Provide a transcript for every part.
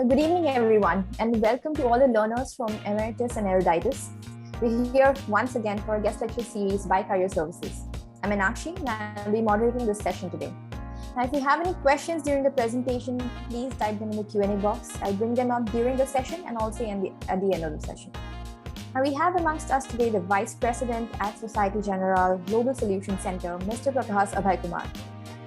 Good evening, everyone, and welcome to all the learners from Emeritus and Eruditus. We're here once again for a guest lecture series by Career Services. I'm Meenakshi, and I'll be moderating this session today. Now, if you have any questions during the presentation, please type them in the Q&A box. I'll bring them up during the session and also at the end of the session. Now, we have amongst us today the Vice President at Societe Generale Global Solutions Center, Mr. Prabhas Abhayakumar.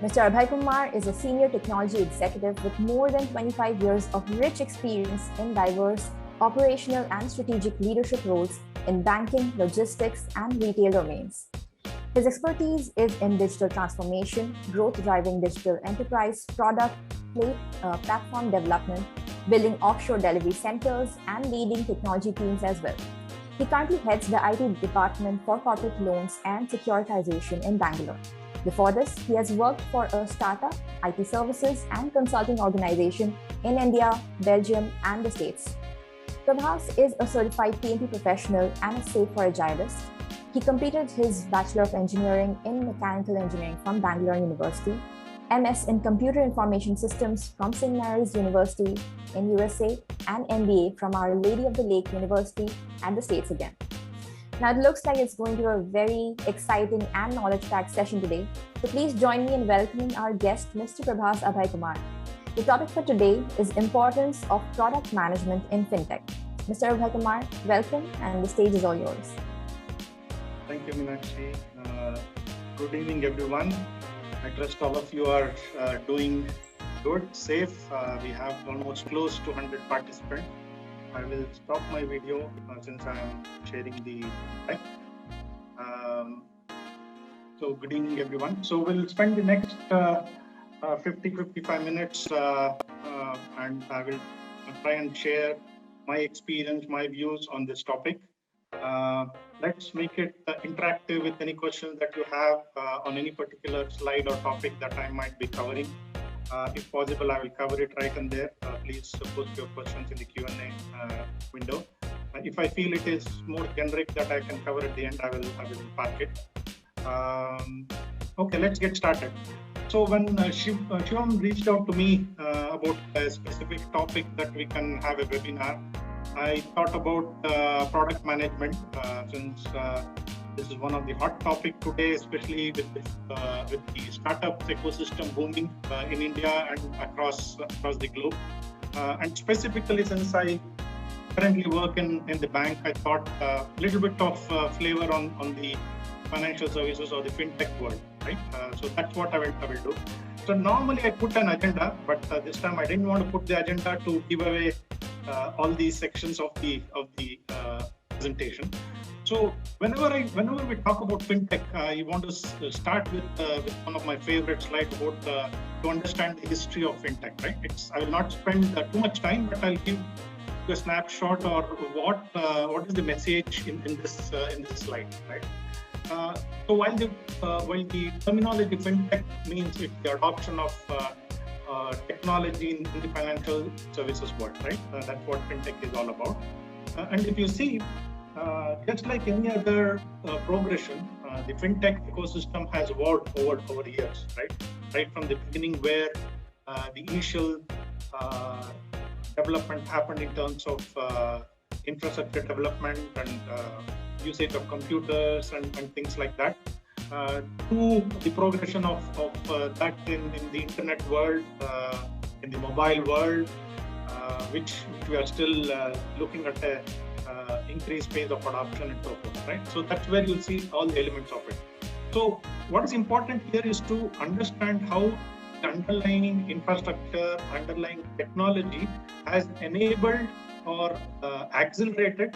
Mr. Abhayakumar is a senior technology executive with more than 25 years of rich experience in diverse operational and strategic leadership roles in banking, logistics, and retail domains. His expertise is in digital transformation, growth-driving digital enterprise, product, platform development, building offshore delivery centers, and leading technology teams as well. He currently heads the IT department for corporate loans and securitization in Bangalore. Before this, he has worked for a startup, IT services, and consulting organization in India, Belgium, and the States. Prabhas is a certified PMP professional and a safe for Agilist. He completed his Bachelor of Engineering in Mechanical Engineering from Bangalore University, MS in Computer Information Systems from St. Mary's University in USA, and MBA from Our Lady of the Lake University and the States again. Now, it looks like it's going to be a very exciting and knowledge-packed session today. So please join me in welcoming our guest, Mr. Prabhas Abhayakumar. The topic for today is importance of product management in Fintech. Mr. Abhayakumar, welcome, and the stage is all yours. Thank you, Meenakshi. Good evening, everyone. I trust all of you are doing good, safe. We have almost close to 100 participants. I will stop my video since I am sharing the deck. So good evening, everyone. So we'll spend the next 50-55 minutes and I will try and share my experience, my views on this topic. Let's make it interactive with any questions that you have on any particular slide or topic that I might be covering. If possible, I will cover it right and there. Please post your questions in the Q&A window. If I feel it is more generic that I can cover at the end, I will park it. Okay, let's get started. So when Shivam reached out to me about a specific topic that we can have a webinar, I thought about product management since this is one of the hot topics today, especially with the startup ecosystem booming in India and across the globe. And specifically, since I currently work in the bank, I thought a little bit of flavor on the financial services or the fintech world, right? So that's what I will do. So normally I put an agenda, but this time I didn't want to put the agenda to give away all these sections of the presentation. So whenever we talk about fintech, I want to start with one of my favorite slides about to understand the history of fintech. Right? I will not spend too much time, but I'll give you a snapshot or what is the message in this slide. Right? So while the terminology fintech means it's the adoption of technology in the financial services world. Right? That's what fintech is all about. And if you see. Just like any other progression, the fintech ecosystem has evolved over years, right? Right from the beginning, where the initial development happened in terms of infrastructure development and usage of computers and things like that, to the progression of that in the internet world, in the mobile world, which we are still looking at a increased pace of adoption and so forth, right? So that's where you'll see all the elements of it. So what is important here is to understand how the underlying infrastructure, underlying technology has enabled or accelerated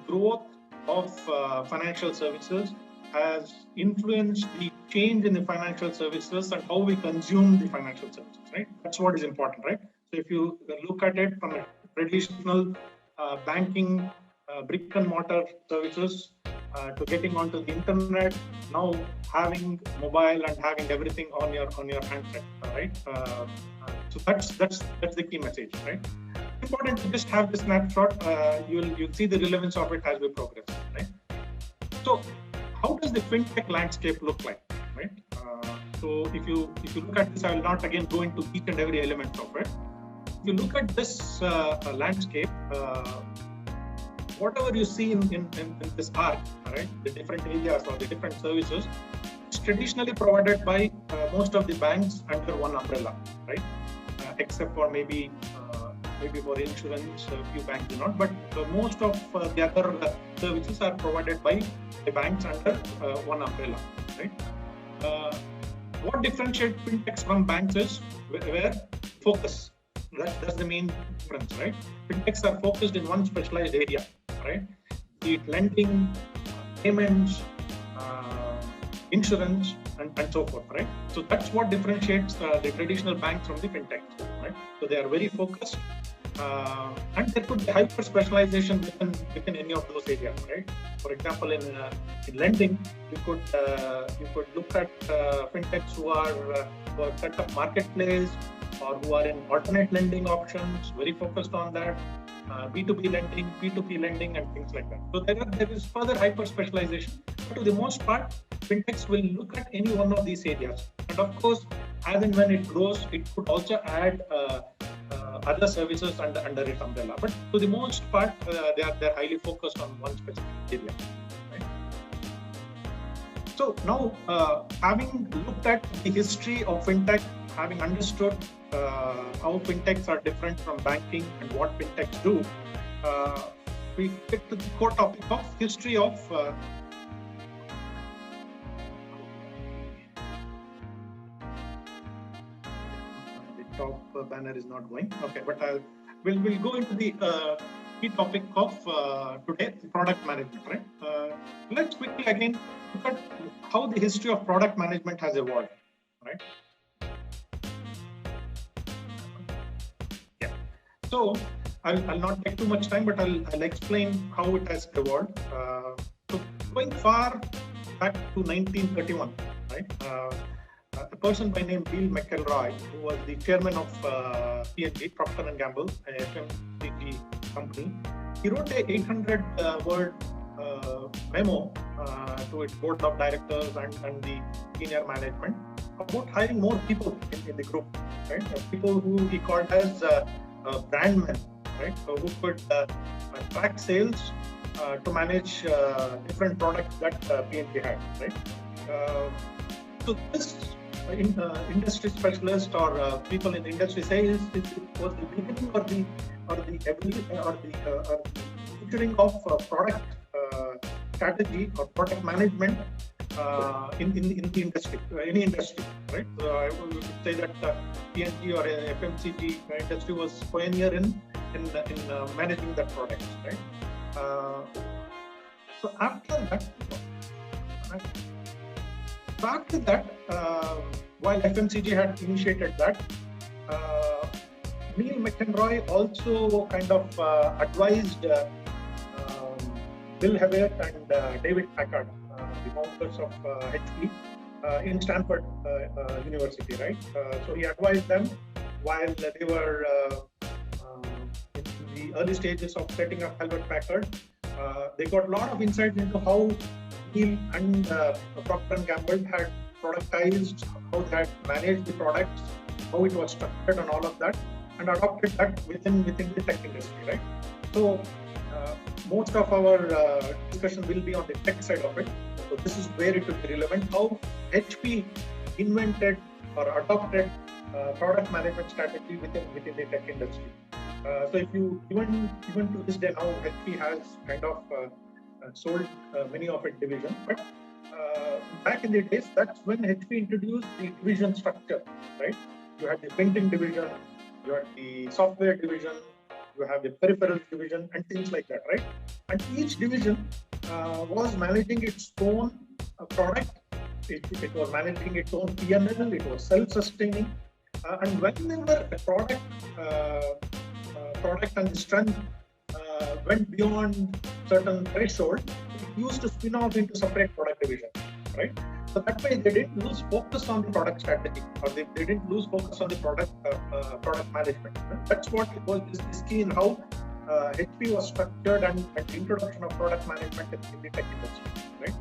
growth of financial services, has influenced the change in the financial services and how we consume the financial services, right? That's what is important, right? So if you look at it from a traditional banking, brick and mortar services to getting onto the internet, now having mobile and having everything on your handset, right? So that's the key message, right? Important to just have the snapshot. You'll see the relevance of it as we progress, right? So how does the fintech landscape look like, right? So if you look at this, I will not again go into each and every element of it. if you look at this landscape, whatever you see in this arc, right, the different areas or the different services, it's traditionally provided by most of the banks under one umbrella, right? Except for maybe for insurance, a few banks do not, but most of the other services are provided by the banks under one umbrella, right? What differentiates fintechs from banks is where focus. That's the main difference, right? Fintechs are focused in one specialized area, right? Be it lending, payments, insurance, and so forth, right? So that's what differentiates the traditional banks from the fintechs, right? So they are very focused, and there could be hyper specialization within any of those areas, right? For example, in lending, you could look at fintechs who are set up marketplace, or who are in alternate lending options, very focused on that, B2B lending, P2P lending, and things like that. So there is further hyper specialization. But to the most part, fintechs will look at any one of these areas. And of course, as and when it grows, it could also add other services under its umbrella. But to the most part, they're highly focused on one specific area. Right? So now, having looked at the history of fintech, having understood how fintechs are different from banking and what fintechs do, we get to the core topic of history of the top banner is not going. Okay, but we'll go into the key topic of today, product management. Right? Let's quickly again look at how the history of product management has evolved. Right? So I'll not take too much time, but I'll explain how it has evolved. So going far back to 1931, right? A person by name Bill McElroy, who was the chairman of P&G, Procter & Gamble, a FMCG company, he wrote a 800-word memo to its board of directors and the senior management about hiring more people in the group, right? People who he called as brand men, right? So who could track sales to manage different products that P&G had, right? So this industry specialist or people in the industry say it was the beginning or the featuring of product strategy or product management in the industry, any industry, right? So I would say that P&G or FMCG industry was pioneer in managing that product, right? So after that, while FMCG had initiated that, Neil McElroy also kind of advised Bill Hewlett and David Packard, the founders of HP, in Stanford University, right? So he advised them while they were in the early stages of setting up Hewlett Packard. They got a lot of insight into how Neil and Procter & Gamble had productized, how they had managed the products, how it was structured and all of that, and adopted that within the tech industry, right? So most of our discussion will be on the tech side of it. So this is where it will be relevant, how HP invented or adopted product management strategy within the tech industry. So if you even to this day now, HP has kind of sold many of its divisions, but back in the days, that's when HP introduced the division structure, right? You had the printing division, you had the software division, you have the peripherals division, and things like that, right? And each division was managing its own product. It was managing its own P&L. It was self-sustaining, and whenever a product and the strength went beyond certain threshold, it used to spin off into separate product division, right? So that way they didn't lose focus on the product strategy, or they didn't lose focus on the product management. That's what it was. This is key in how HP was structured and the introduction of product management in the tech industry, right?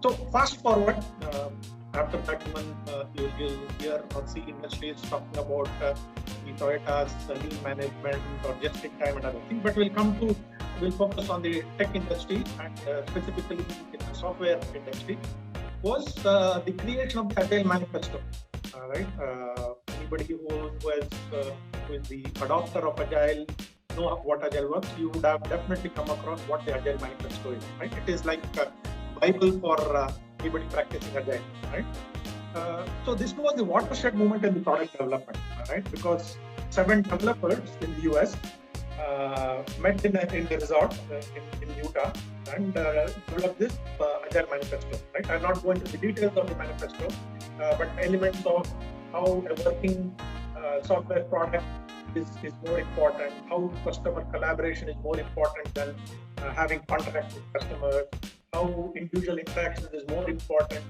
So fast forward, after that, even you'll hear or see industries talking about Toyota's lean management or just in time and other things. But we'll focus on the tech industry and specifically in the software industry. Was the creation of the Agile Manifesto, right? Anybody who is the adopter of Agile, know what Agile works, you would have definitely come across what the Agile Manifesto is, right? It is like a Bible for anybody practicing Agile, right? So this was the watershed moment in the product development, right? Because 7 developers in the US met in a resort in Utah and developed this Agile Manifesto, right? I'll not go into the details of the manifesto, but elements of how a working software product is more important, how customer collaboration is more important than having contracts with customers, how individual interactions is more important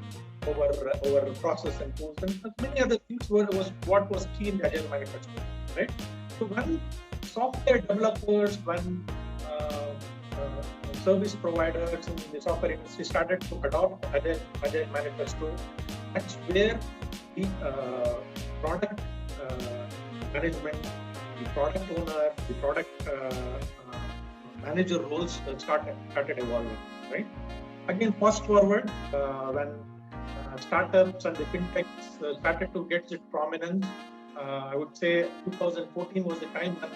over process and tools, and many other things was what was key in the Agile Manifesto, right? So when software developers, when service providers in the software industry started to adopt Agile Manifesto, that's where the product management, the product owner, the product manager roles started evolving, right? Again, fast forward when startups and the fintechs started to get its prominence. I would say 2014 was the time when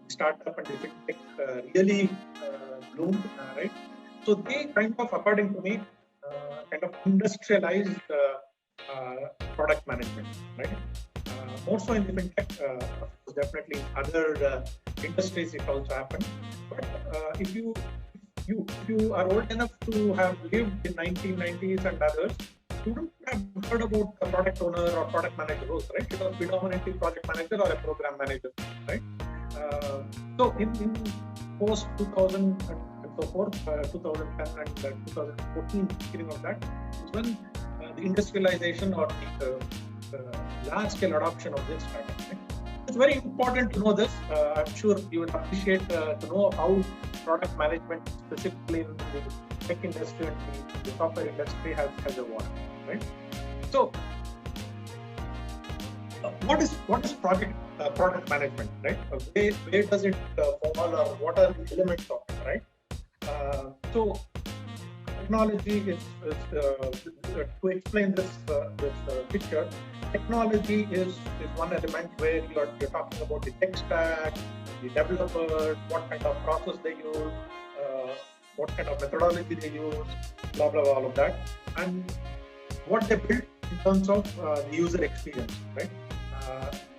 startup and the fintech really bloomed, right? So they kind of, according to me, kind of industrialized product management, right? More so in the fintech, of course, definitely in other industries it also happened. But if you are old enough to have lived in 1990s and others, you don't have heard about a product owner or product manager roles, right? It was predominantly project manager or a program manager, right? So in post 2000 and so forth, 2010 and 2014, beginning of that, is when the industrialization or the large-scale adoption of this started. Right? It's very important to know this. I'm sure you will appreciate to know how product management, specifically in the tech industry and the software industry, has evolved. Right? So, what is product management? Right? Where does it fall, or what are the elements of it? Right? So, technology is to explain this picture. Technology is one element where you're talking about the tech stack, the developers, what kind of process they use, what kind of methodology they use, blah blah blah, all of that, and what they build in terms of the user experience, right?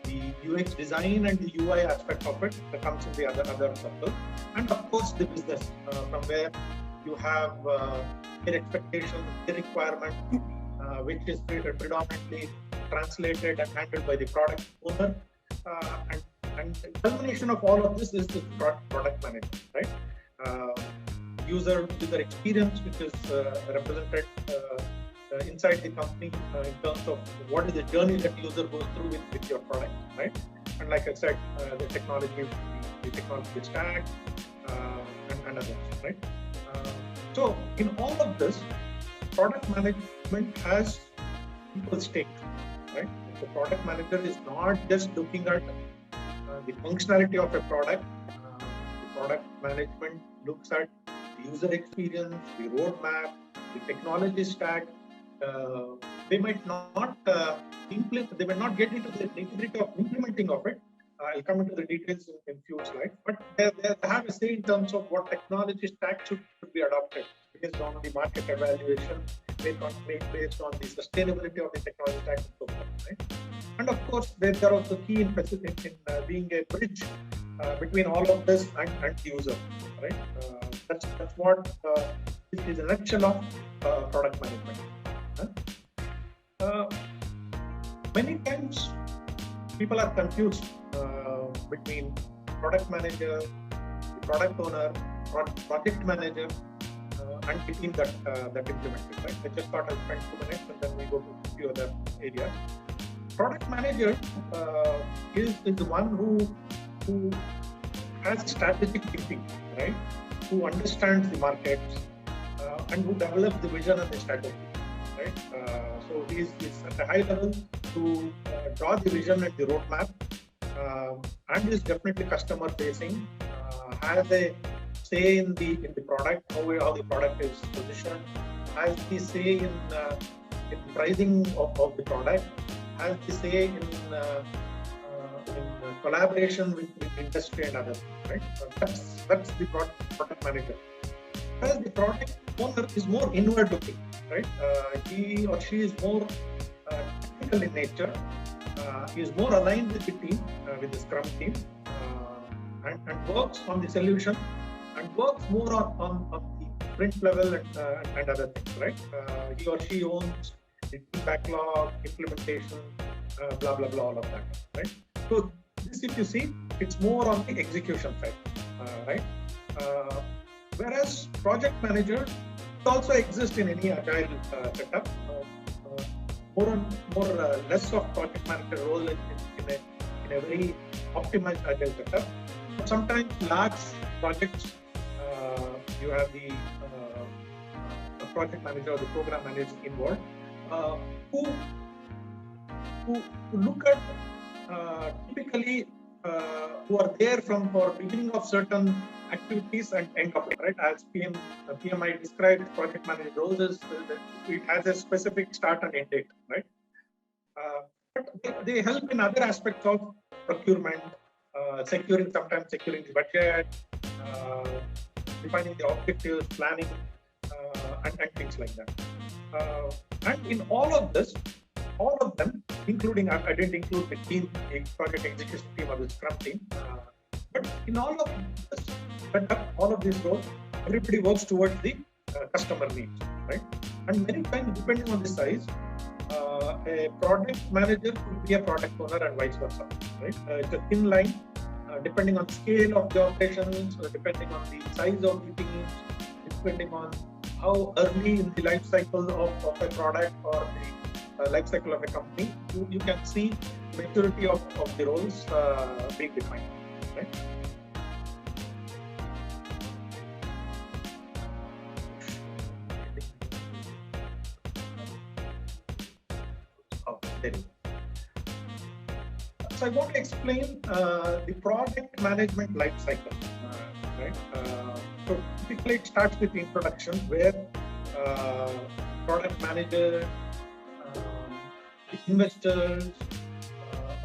The UX design and the UI aspect of it that comes in the other circle, and of course the business from where you have their expectations, their requirement, which is predominantly translated and handled by the product owner, and the culmination of all of this is the product management, right? User experience, which is represented inside the company in terms of what is the journey that user goes through with your product, right? And like I said, the technology stack and others, right? So in all of this, product management has equal stake, right? The product manager is not just looking at the functionality of a product. The product management looks at the user experience, the roadmap, the technology stack. They might not implement. They may not get into the nitty-gritty of implementing of it. I'll come into the details in few slides. But they have a say in terms of what technology stack should be adopted based on the market evaluation, based on the sustainability of the technology stack and so forth, right? And of course, they are also key in being a bridge between all of this and the user, right? That's what is a nutshell of product management. Many times people are confused between product manager, the product owner, project manager, and the team that implemented. Right? I just thought I'll spend 2 minutes and then we go to a few other areas. Product manager is the one who has strategic thinking, right? Who understands the markets and who develops the vision and the strategy, right? So he's at a high level to draw the vision and the roadmap and is definitely customer facing, has a say in the product, how the product is positioned, has the say in pricing of the product, has the say in collaboration with industry and others, right? That's the product manager. Whereas the product owner is more inward looking, right? He or she is more technical in nature, is more aligned with the team, with the Scrum team, and works on the solution, and works more on the sprint level and other things, right? He or she owns the team backlog, implementation, blah, blah, blah, all of that, right? So this, if you see, it's more on the execution side, right? Whereas project manager also exists in any agile setup. Less of project manager role in a very optimized agile setup. But sometimes large projects, you have the project manager or the program manager involved, who look at typically who are there for beginning of certain activities and end of it, right? As PMI described, project manager roles as it has a specific start and end date, right? But they help in other aspects of procurement, securing the budget, defining the objectives, planning, and things like that. And in all of this, all of them, including, I didn't include the team, the project execution team or the Scrum team, but in all of this, all of these roles, everybody works towards the customer needs, right? And many times, depending on the size, a product manager could be a product owner and vice versa, right? It's a thin line, depending on the scale of the operations, depending on the size of the teams, depending on how early in the life cycle of a product or the life cycle of a company, you can see maturity of the roles being defined, right? So I want to explain the project management life cycle, right? So typically it starts with the introduction where product manager, the investors,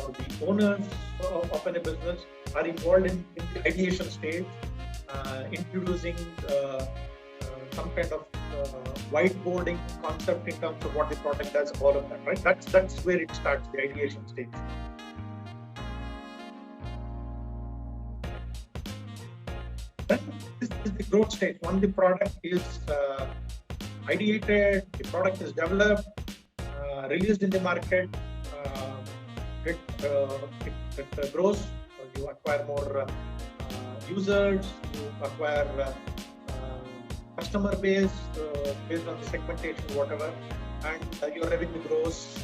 or the owners of a business are involved in the ideation stage, introducing some kind of whiteboarding concept in terms of what the product does, all of that, right? That's where it starts, the ideation stage. Then this is the growth stage. Once the product is ideated, the product is developed, released in the market, it grows, you acquire more users, you acquire customer base based on the segmentation, whatever, and your revenue grows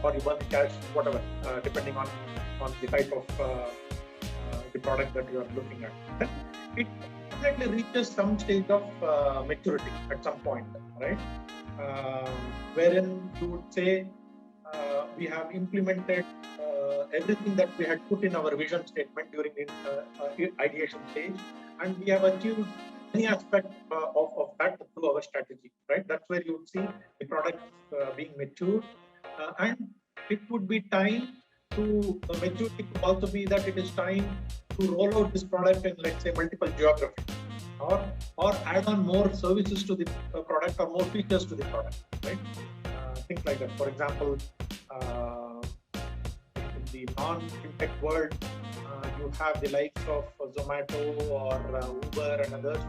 or you burn the cash, whatever, depending on the type of the product that you are looking at. Then it definitely reaches some stage of maturity at some point, right? Wherein you would say we have implemented everything that we had put in our vision statement during the ideation stage, and we have achieved any aspect of that through our strategy, right? That's where you would see the product being matured, and it would be time to maturity could also be that it is time to roll out this product in, let's say, multiple geographies, or add on more services to the product or more features to the product, right? Things like that. For example, in the non-fintech world, you have the likes of Zomato or Uber and others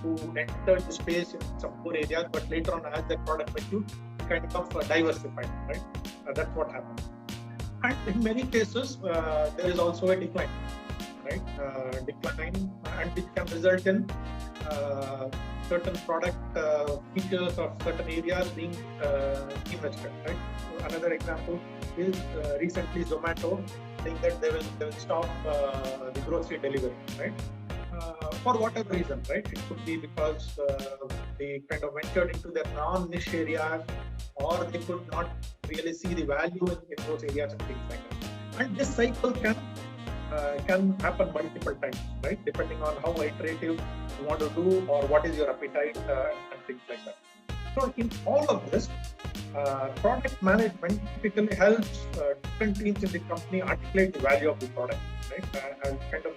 who entered the space in some core areas, but later on, as their product matured, kind of diversified, right? That's what happens. And in many cases, there is also a decline, right? Decline, and which can result in certain product features of certain areas being invested, right? So another example is recently Zomato saying that they will stop the grocery delivery, right? For whatever reason, right? It could be because they kind of ventured into their non-niche areas, or they could not really see the value in those areas and things like that. And this cycle can can happen multiple times, right? Depending on how iterative you want to do or what is your appetite and things like that. So in all of this, product management typically helps different teams in the company articulate the value of the product, right? I'll kind of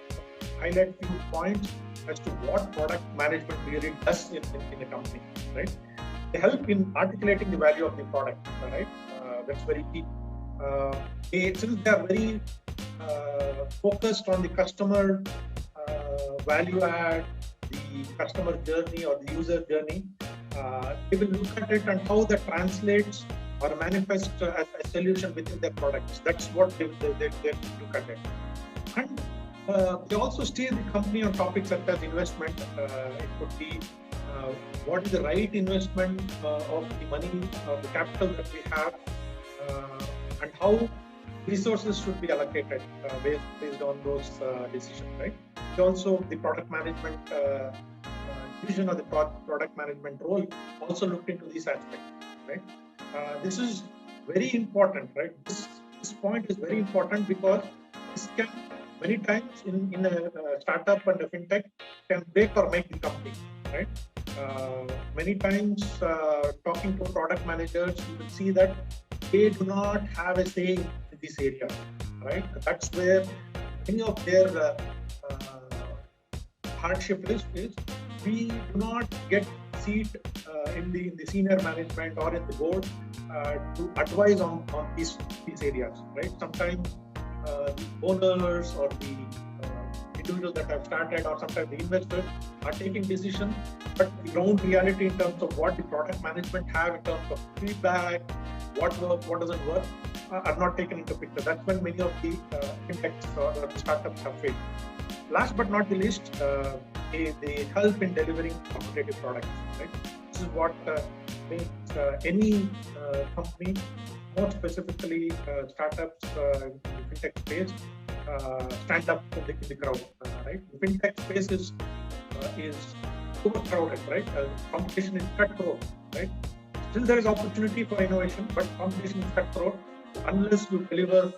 highlight few points as to what product management really does in a company, right? They help in articulating the value of the product, right? That's very key. Since they are very focused on the customer value add, the customer journey or the user journey, they will look at it and how that translates or manifests as a solution within their products. That's what they look at it. And they also steer the company on topics such as investment. It could be what is the right investment of the money, the capital that we have, and how resources should be allocated based on those decisions, right? Also, the product management division of the product management role also looked into this aspect, right? This is very important, right? This point is very important because this can many times in a startup and a fintech can break or make the company, right? Many times talking to product managers, you will see that they do not have a say in this area, right? That's where many of their hardship is we do not get seat in the senior management or in the board to advise on these areas, right? Sometimes the owners or the individuals that have started or sometimes the investors are taking decisions, but the ground reality in terms of what the product management have in terms of feedback, what works, what doesn't work, are not taken into picture. That's when many of the fintechs or startups have failed. Last but not the least, they help in delivering competitive products, right? This is what makes any company, more specifically startups in the fintech space, stand up in the crowd, right? The fintech space is overcrowded, right? Competition is cutthroat, right? Still there is opportunity for innovation, but competition is cutthroat unless you deliver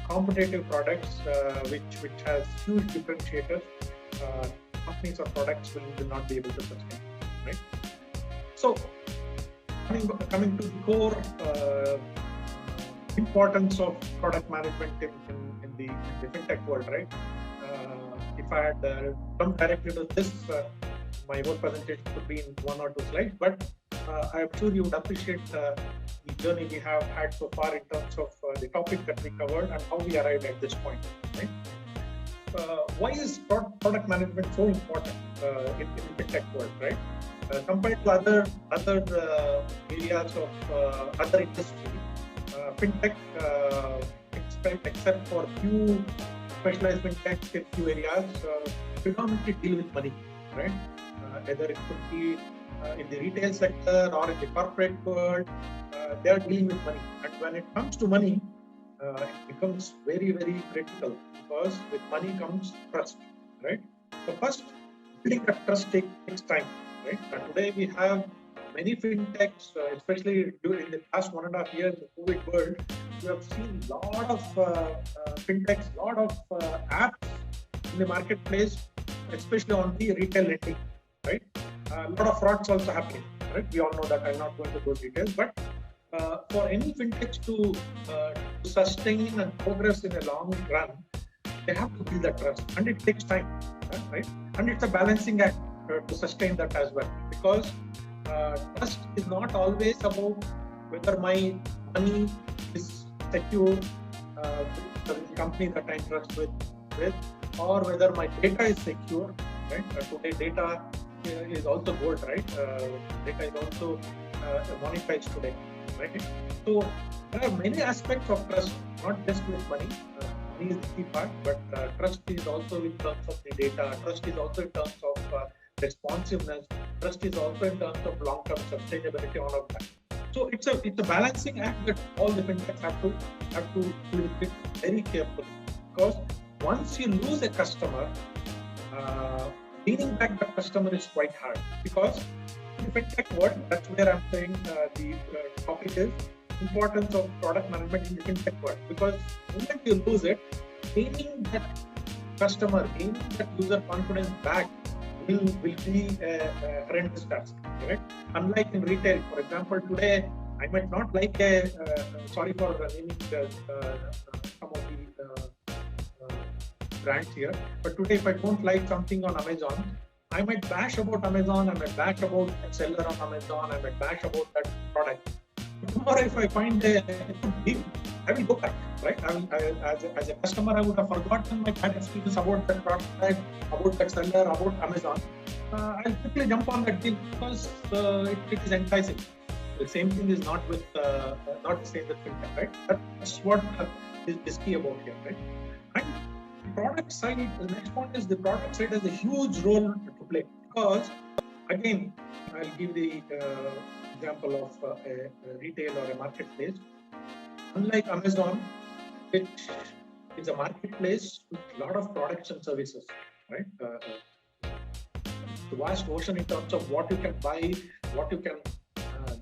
competitive products which has huge differentiators. Companies or products will not be able to sustain, right? So coming to the core importance of product management in the fintech world, right? If I had come directly to this, my whole presentation could be in 1 or 2 slides, but I'm sure you would appreciate the journey we have had so far in terms of the topic that we covered and how we arrived at this point, right? Why is product management so important in the fintech world, right? Compared to other areas of other industries, fintech, except for few specialized fintechs in few areas, predominantly deal with money, right? Either it could be in the retail sector or in the corporate world, they are dealing with money. And when it comes to money, it becomes very, very critical because with money comes trust, right? So first, building that trust takes time, right? And today we have many fintechs, especially during the past 1.5 years of the COVID world, we have seen a lot of fintechs, a lot of apps in the marketplace, especially on the retail lending, right? A lot of frauds also happening, right? We all know that. I'm not going to those details, but for any fintechs to sustain and progress in a long run, they have to build that trust, and it takes time, right? And it's a balancing act to sustain that as well, because trust is not always about whether my money is secure with the company that I trust with, or whether my data is secure, right? Today, data is also gold, right? Data is also monetized today, right? So there are many aspects of trust, not just with money. Money is the key part, but trust is also in terms of the data. Trust is also in terms of responsiveness. Trust is also in terms of long-term sustainability, all of that. So it's a balancing act that all the fintechs have to do it very carefully, because once you lose a customer, gaining back that customer is quite hard. Because in the fintech world, that's where I'm saying the topic is importance of product management in the fintech world. Because the moment you lose it, gaining that customer, gaining that user confidence back will be a horrendous task, right? Unlike in retail, for example, today I might not like sorry for naming some of the brands here, but today if I don't like something on Amazon, I might bash about Amazon, I might bash about that seller on Amazon, I might bash about that product. But tomorrow if I find a good deal, I will go back, right? As a customer, I would have forgotten my bad experience about that product, about that seller, about Amazon. I'll quickly jump on that deal because it is enticing. The same thing is not the same with Fintech, right? That's what is key about here, right? And the product side, the next point is the product side has a huge role to play because, again, I'll give the example of a retail or a marketplace. Unlike Amazon, which is a marketplace with a lot of products and services, right? The vast ocean in terms of what you can buy, what you can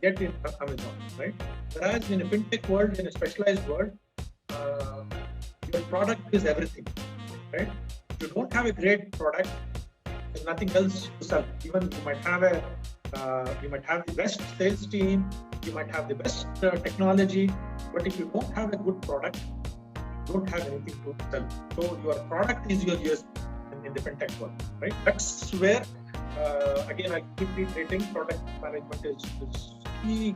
get in Amazon, right? Whereas in a fintech world, in a specialized world, your product is everything, right? If you don't have a great product, there's nothing else to sell. Even you might have the best sales team, you might have the best technology, but if you don't have a good product, you don't have anything to sell. So your product is your USP in the fintech world, right? That's where, again, I keep reiterating, product management is key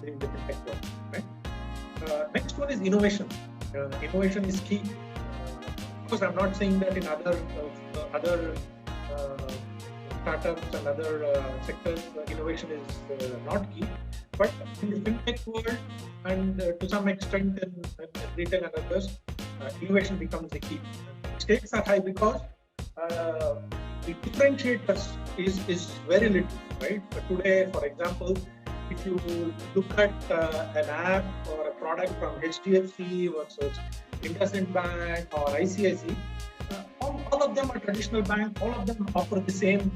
in the fintech world, right? Next one is innovation. Innovation is key. Of course, I'm not saying that in other startups and other sectors, innovation is not key. But in the fintech world and to some extent in retail and others, innovation becomes the key. Stakes are high because the differentiators is very little, right? Today, for example, if you look at an app or a product from HDFC versus IndusInd Bank or ICICI, all of them are traditional banks. All of them offer the same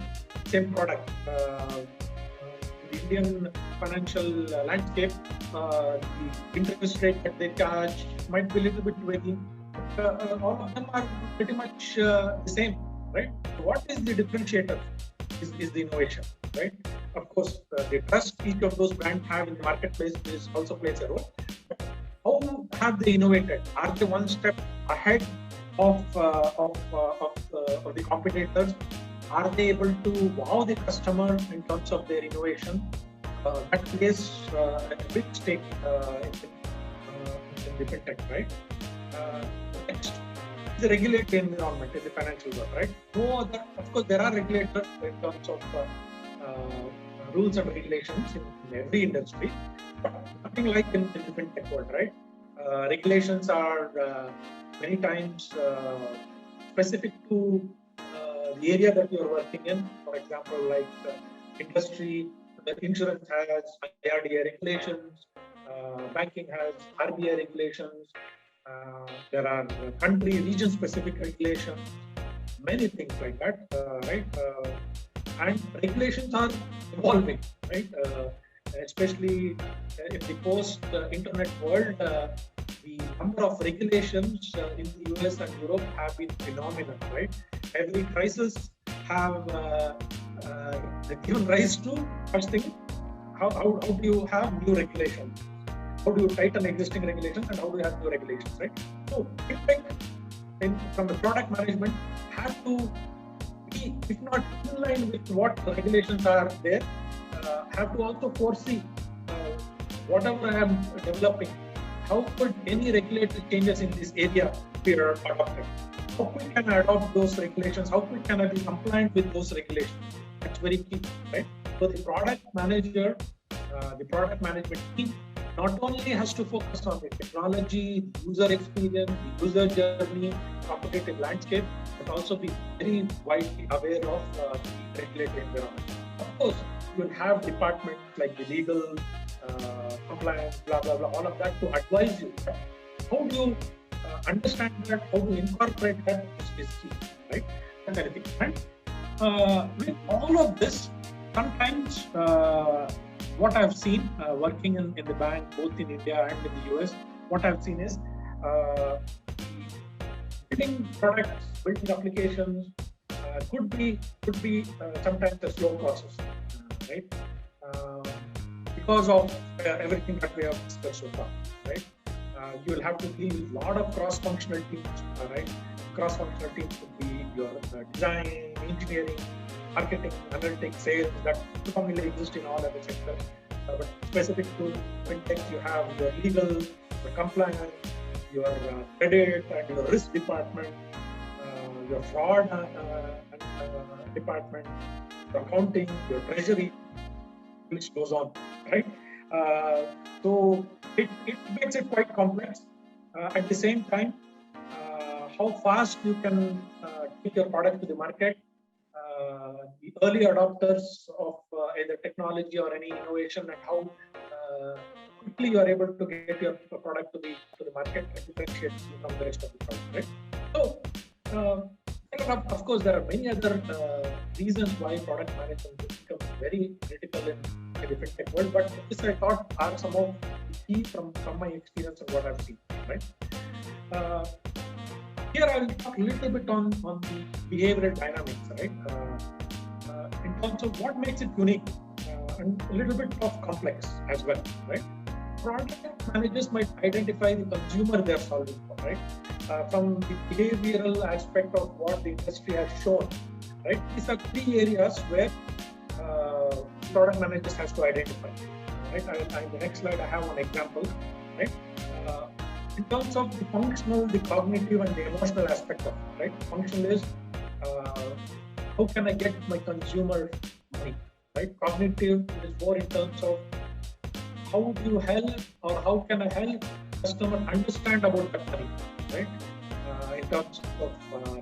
product. The Indian financial landscape, the interest rate that they charge might be a little bit varying. All of them are pretty much the same, right? So what is the differentiator? Is the innovation, right? Of course, the trust each of those brands have in the marketplace also plays a role. But how have they innovated? Are they one step ahead of the competitors? Are they able to wow the customer in terms of their innovation? That plays a big stake in the fintech, right? Next is the regulatory environment in the financial world, right? No other, of course, there are regulators in terms of rules and regulations in every industry, but nothing like in the fintech world, right? Regulations are many times specific to the area that you're working in. For example, like industry, the insurance has IRDA regulations, banking has RBI regulations, there are country, region-specific regulations, many things like that, right? And regulations are evolving, right? Especially in the post-internet world, the number of regulations in the US and Europe have been phenomenal, right? Every crisis have given rise to first thing, how do you have new regulations? How do you tighten existing regulations and how do you have new regulations, right? So, from the product management, have to be, if not in line with what regulations are there, have to also foresee whatever I am developing, how could any regulatory changes in this area be adopted? How quick can I adopt those regulations? How quick can I be compliant with those regulations? That's very key, right? So the product manager, the product management team not only has to focus on the technology, the user experience, the user journey, competitive landscape, but also be very widely aware of the regulatory environment. Of course, you'll have departments like the legal, compliance, blah, blah, blah, all of that to advise you. How do you understand that? How to incorporate that is key, right? That kind of thing. And with all of this, sometimes what I've seen working in the bank, both in India and in the US, what I've seen is building products, building applications could be sometimes a slow process, right? Because of everything that we have discussed so far, right? You will have to deal with a lot of cross-functional teams, right? Cross-functional teams could be your design, engineering, marketing, analytics, sales, that normally exist in all other sectors. But specific to fintech, you have your legal, your compliance, your credit and your risk department, your fraud department, your accounting, your treasury, which goes on, right? So it makes it quite complex. At the same time, how fast you can take your product to the market, the early adopters of either technology or any innovation, and how quickly you are able to get your product to the market and differentiate you from the rest of the product, right? So, of course, there are many other reasons why product management has become very critical in the fintech world, but this I thought are some of the key from my experience and what I've seen, right? Here I will talk a little bit on the behavioral dynamics, right? In terms of what makes it unique and a little bit of complex as well, right? Product managers might identify the consumer they are solving for, right? From the behavioral aspect of what the industry has shown, right? These are three areas where product managers has to identify, right? In the next slide, I have one example, right? In terms of the functional, the cognitive, and the emotional aspect of it, right? Functional is how can I get my consumer money, right? Cognitive is more in terms of how do you help, or how can I help customer understand about that money, right? In terms of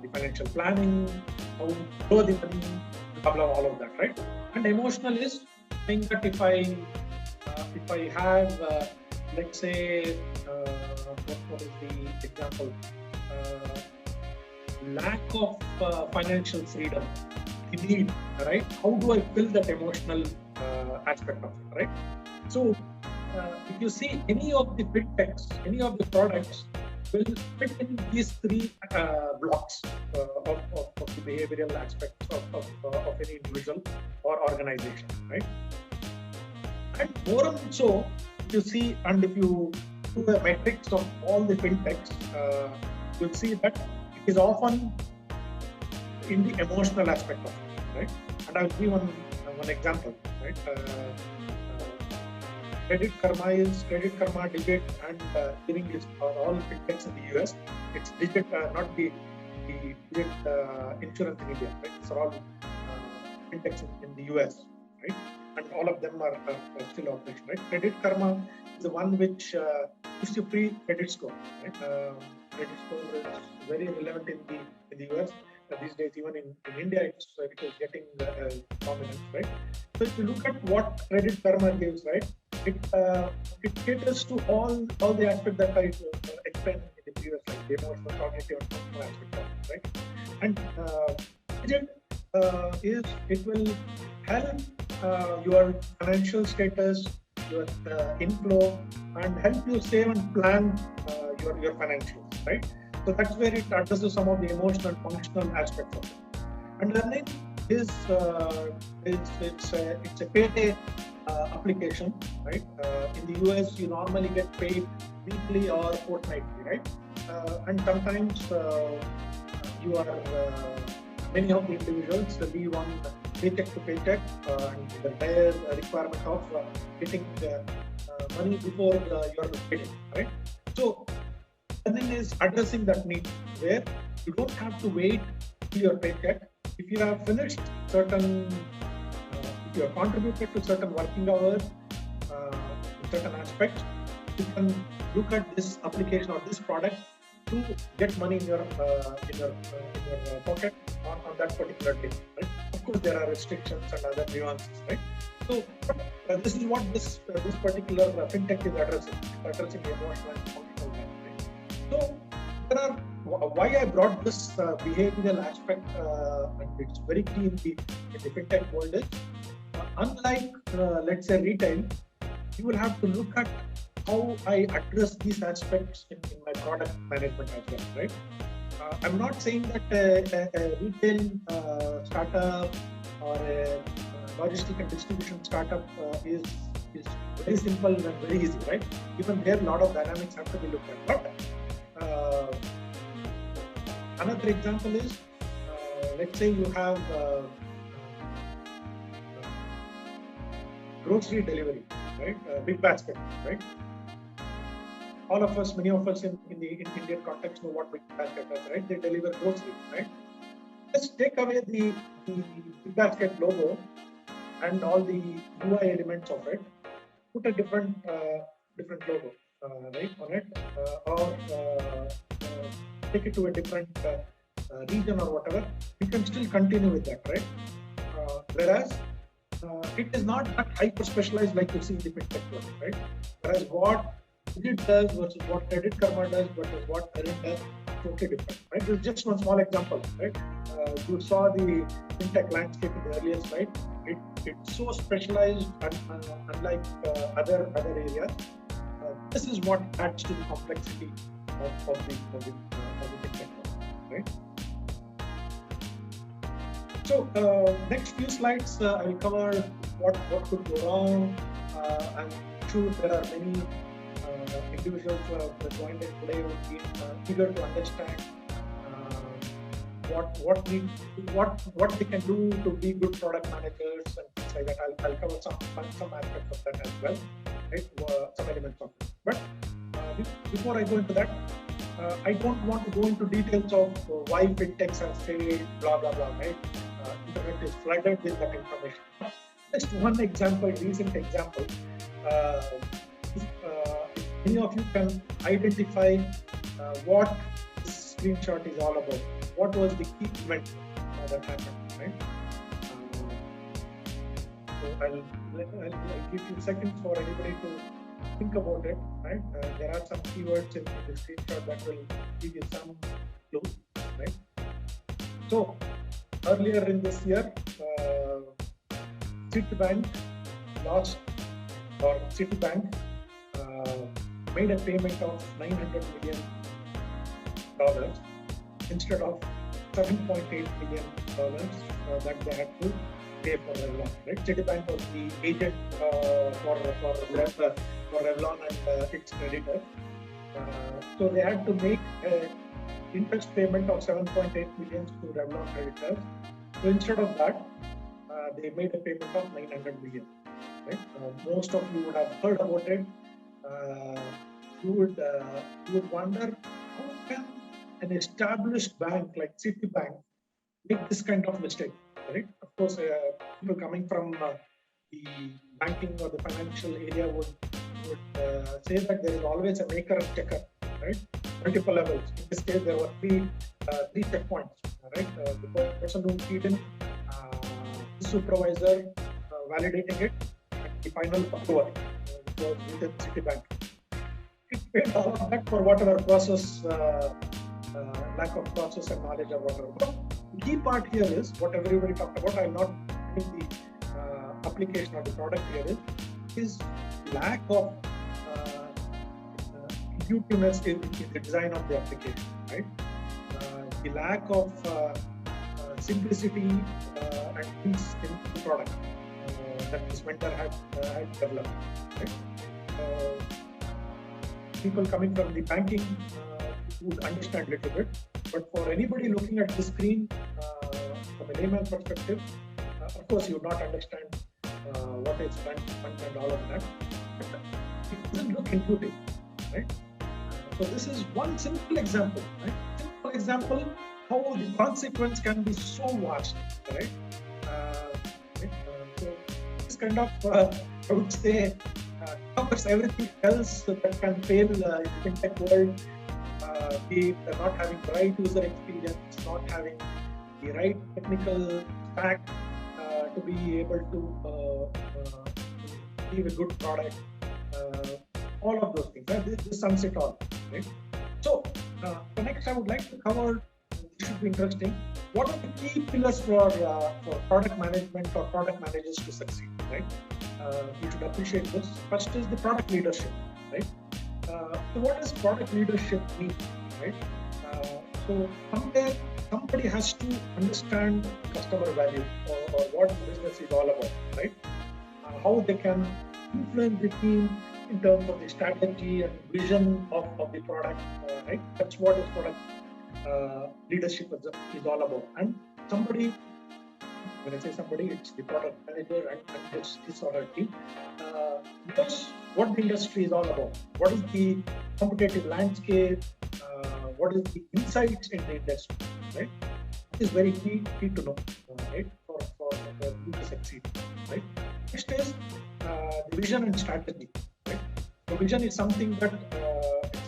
the financial planning, how to grow the money, blah, blah, all of that, right? And emotional is saying that if I have, let's say, what is the example? Lack of financial freedom, the need, right? How do I fill that emotional aspect of it, right? So, if you see any of the fintechs, any of the products will fit in these three blocks of the behavioral aspects of any individual or organization, right? And more so, if you see, and if you do the metrics of all the fintechs, you'll see that it is often in the emotional aspect of it, right? And I'll give one example, right? Credit Karma, Digit, and Living is all fintechs in the US. It's Digit, not the Digit insurance in India, right? These are all fintechs in the US, right? And all of them are still operational, right? Credit Karma is the one which gives you free credit score, right? Credit score is very relevant in the US. These days, even in India, it is getting prominent, right? So if you look at what Credit Karma gives, right, it caters to all the aspects that I explained in the previous slide, the emotional, cognitive, and functional aspect of it, right? And Digit it will help your financial status, your inflow, and help you save and plan your financials, right? So that's where it addresses some of the emotional and functional aspects of it. And learning is it's a payday application, right? In the US, you normally get paid weekly or fortnightly, right? And sometimes you are many of the individuals live on paycheck to paycheck, and the entire requirement of getting money before you are paid, right? So learning is addressing that need where you don't have to wait till your paycheck. If you have finished certain, if you have contributed to certain working hours, in certain aspects, you can look at this application or this product to get money in your pocket on that particular day, right? Of course, there are restrictions and other nuances, right? So this is what this particular fintech is addressing the emotional and functional learning, right? So there are why I brought this behavioral aspect, and it's very key in the fintech world is unlike let's say retail, you will have to look at how I address these aspects in my product management as well, right? I'm not saying that a retail startup or a logistic and distribution startup is very simple and very easy, right? Even there, a lot of dynamics have to be looked at. But another example is, let's say you have grocery delivery, right? Big basket, right? All of us, many of us in the Indian context know what big basket is, right? They deliver groceries, right? Just take away the big basket logo and all the UI elements of it. Put a different logo, right, on it, or take it to a different region or whatever. You can still continue with that, right? Whereas it is not that hyper specialized like you see in the Fintech world, right? Whereas what Digit does versus what Credit Karma does versus what Erin does, totally different, right? This is just one small example, right? You saw the Fintech landscape in the earlier slide. It's so specialized and unlike other areas. This is what adds to the complexity of the Fintech, right? So next few slides, I will cover what could go wrong. I'm sure there are many individuals who have joined in today who would be eager to understand what they can do to be good product managers and things like that. I'll cover some aspects of that as well, right? Some elements of it. But before I go into that, I don't want to go into details of why fintechs have failed, blah blah blah, right? Internet is flooded with that information. Just one example, recent example. If any of you can identify what this screenshot is all about, what was the key event that happened, right? So I'll give you seconds for anybody to think about it, right? There are some keywords in the screenshot that will give you some clue, right? So earlier in this year, Citibank made a payment of $900 million instead of $7.8 million that they had to pay for Revlon. Right? Citibank was the agent for Revlon and its creditor. So they had to make an interest payment of $7.8 million to Revlon creditors. So instead of that, they made a payment of $900 million. Right? Most of you would have heard about it. You would wonder, how can an established bank like Citibank make this kind of mistake, right? Of course, people coming from the banking or the financial area would say that there is always a maker and checker, right? Multiple levels. In this case, there were three checkpoints, right? The person who keyed in, the supervisor validating it, and the final approval was within Citibank. It paid all of that for whatever process, lack of process and knowledge or whatever. But the key part here is what everybody talked about. I'm not in the application of the product here is lack of intuitiveness in the design of the application, right? The lack of simplicity and things in the product that this vendor had developed, right? People coming from the banking would understand a little bit, but for anybody looking at the screen from a layman perspective, of course you would not understand what is front and all of that. But it doesn't look intuitive, right? So this is one simple example, right? Simple example how the consequence can be so vast, right? So this kind of, I would say, covers everything else that can fail in the fintech world. Be it not having the right user experience, not having the right technical stack to be able to give a good product, all of those things. Right? This sums it all, right? So next I would like to cover, this should be interesting, what are the key pillars for product management or product managers to succeed, right? You should appreciate this. First is the product leadership, right? So what does product leadership mean, right? So somewhere somebody has to understand customer value or what business is all about, right? How they can influence the team in terms of the strategy and vision of the product, right? That's what this product leadership is all about. And somebody, when I say somebody, it's the product manager and his or her team, knows what the industry is all about. What is the competitive landscape? What is the insights in the industry, right? It is very key to know, right? For you to succeed, right? Next is the vision and strategy, right? So vision is something that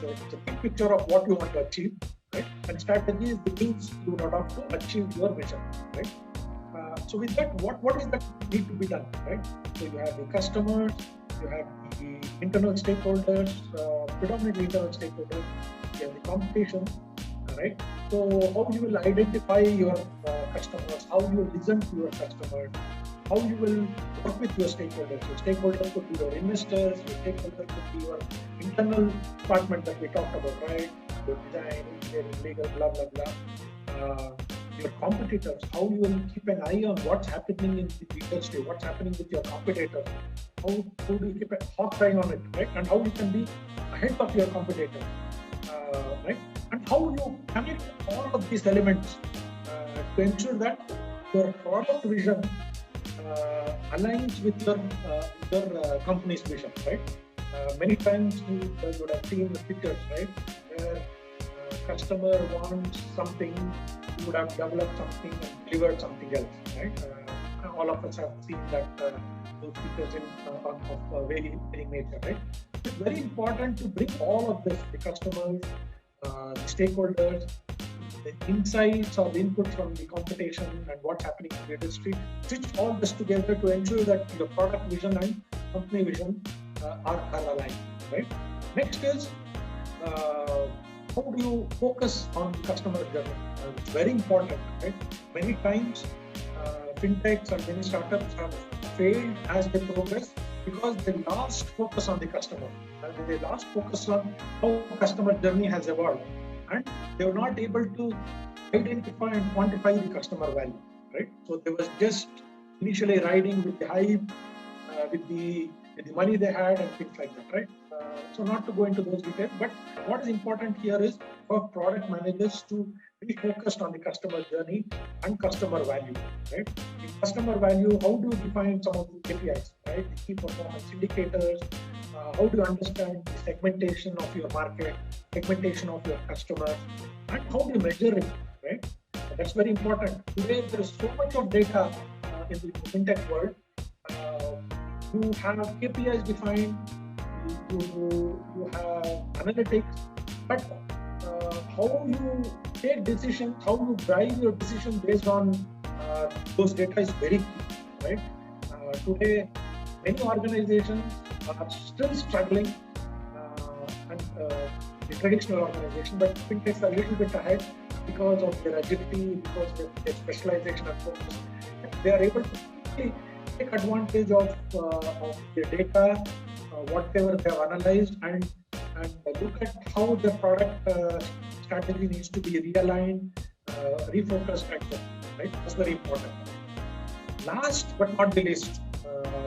it's a big picture of what you want to achieve, right? And strategy is the means you would adopt to achieve your vision, right? So with that, what is that need to be done, right? So you have the customers, you have the internal stakeholders, predominantly internal stakeholders, you have the competition, right? So how you will identify your customers, how you will listen to your customers, how you will work with your stakeholders. Your stakeholders could be your investors, your stakeholders could be your internal department that we talked about, right? Your design, engineering, legal, blah, blah, blah. Your competitors, how you will keep an eye on what's happening in the industry, what's happening with your competitors, how do you keep a hawk eye on it, right? And how you can be ahead of your competitors, right? And how you connect all of these elements to ensure that your product vision aligns with your company's vision, right? Many times you would have seen the pictures, right? Where customer wants something, you would have developed something and delivered something else, right? All of us have seen that those pictures of varying nature, right? It's very important to bring all of this, the customers, the stakeholders, the insights or the input from the competition and what's happening in the industry, stitch all this together to ensure that your product vision and company vision are aligned, right? Next is how do you focus on the customer journey? It's very important, right? Many times, fintechs and many startups have failed as they progress because they lost focus on the customer. And they lost focus on how customer journey has evolved. And they were not able to identify and quantify the customer value, right? So they was just initially riding with the hype, with the money they had and things like that, right? So not to go into those details, but what is important here is for product managers to be focused on the customer journey and customer value, right? In customer value, how do you define some of the KPIs, right? The key performance indicators, how do you understand the segmentation of your market, segmentation of your customers, and how do you measure it, right? That's very important. Today, there is so much of data in the fintech world. You have KPIs defined, you have analytics, but how you take decisions, how you drive your decision based on those data is very key, right? Today, many organizations are still struggling, and the traditional organization, but fintechs are a little bit ahead because of their agility, because of their specialization and focus. They are able to quickly take advantage of the data, whatever they have analyzed, and look at how the product strategy needs to be realigned, refocused, etc. Right? That's very important. Last but not the least,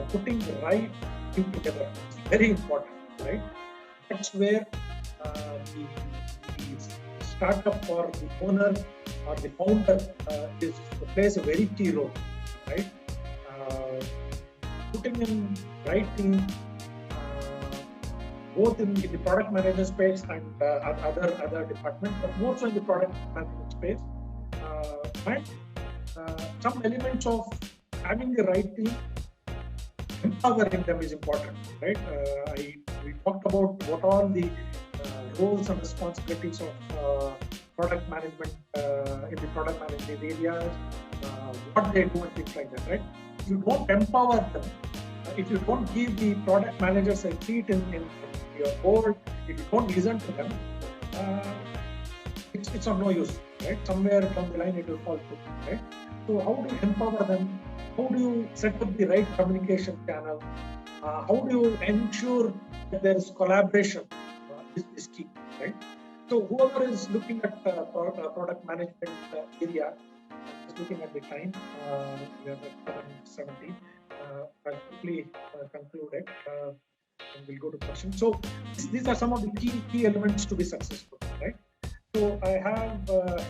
putting the right thing together is very important, right? That's where the startup or the owner or the founder plays a very key role, right? Putting in right team, both in the product manager space and other departments, but more so in the product management space, and some elements of having the right team, empowering them is important, right? We talked about what all the roles and responsibilities of product management in the product management areas, what they do and things like that, right? If you don't empower them, if you don't give the product managers a seat in your board, if you don't listen to them, it's of no use, right? Somewhere down the line it will fall through, right? So how do you empower them? How do you set up the right communication channel? How do you ensure that there is collaboration? Is key, right? So whoever is looking at product management area, is looking at the time, we are at 7:17. I'll quickly conclude it and we'll go to questions. So these are some of the key elements to be successful, right? So I have a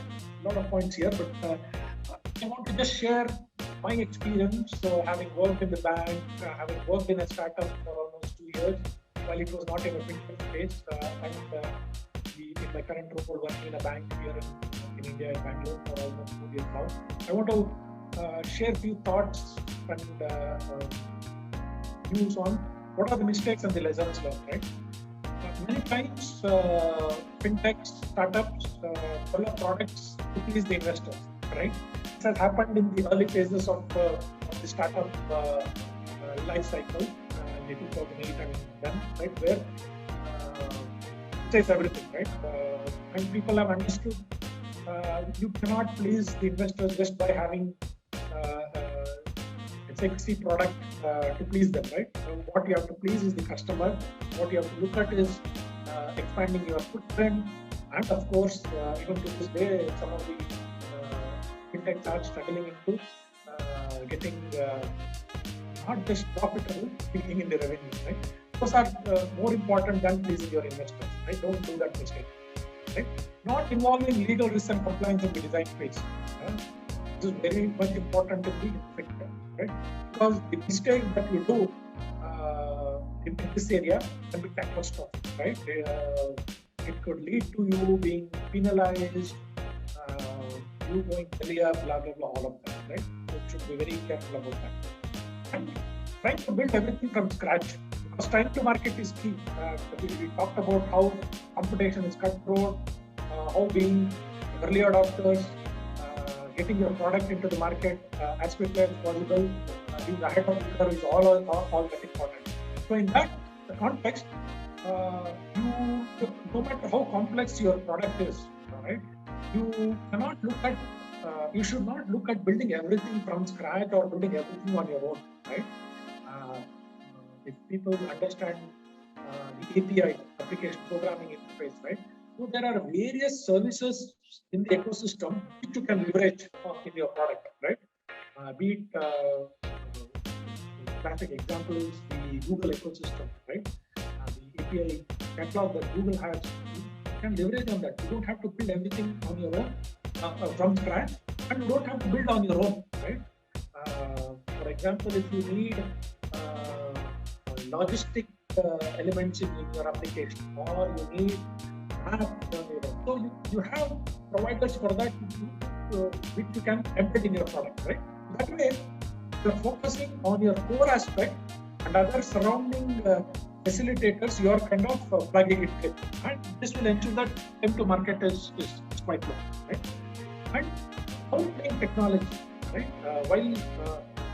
lot of points here, but I want to just share my experience. So having worked in the bank, having worked in a startup for almost 2 years, while it was not in a fintech space, and in my current role working in a bank here in India, in Bangalore for almost 2 years now. I want to share a few thoughts and views on what are the mistakes and the lessons learned, right? Many times, fintech startups develop products to please the investors, right? This has happened in the early phases of the startup life cycle in 2008 and then, right, where it says everything, right? And people have understood you cannot please the investors just by having a sexy product to please them, right? What you have to please is the customer. What you have to look at is expanding your footprint, and of course, even to this day, some of the fintechs are struggling into getting not just profitable, thinking in the revenue, right? Those are more important than pleasing your investors, right? Don't do that mistake, right? Not involving legal risk and compliance in the design phase. This is very much important in the fintech, right? Because the mistake that you do in this area can be catastrophic, right? It could lead to you being penalized, you going belly up, blah, blah, blah, all of that, right? So you should be very careful about that. And trying to build everything from scratch, because time to market is key. We talked about how competition is cutthroat, how being early adopters, getting your product into the market as quickly as possible, being ahead of the curve is all that important. So in that context, no matter how complex your product is, right, you cannot look at, you should not look at building everything from scratch or building everything on your own, right? If people understand the API, application programming interface, right? So there are various services in the ecosystem which you can leverage in your product, right? Be it classic examples, the Google ecosystem, right? The API catalog that Google has, you can leverage on that. You don't have to build everything on your own from scratch, and you don't have to build on your own, right? For example, if you need logistic elements in your application, or you need so you have providers for that which you can embed in your product, right? That way, you're focusing on your core aspect, and other surrounding facilitators, you are kind of plugging it in. And this will ensure that time to market is quite low, right? And outplaying technology, right? While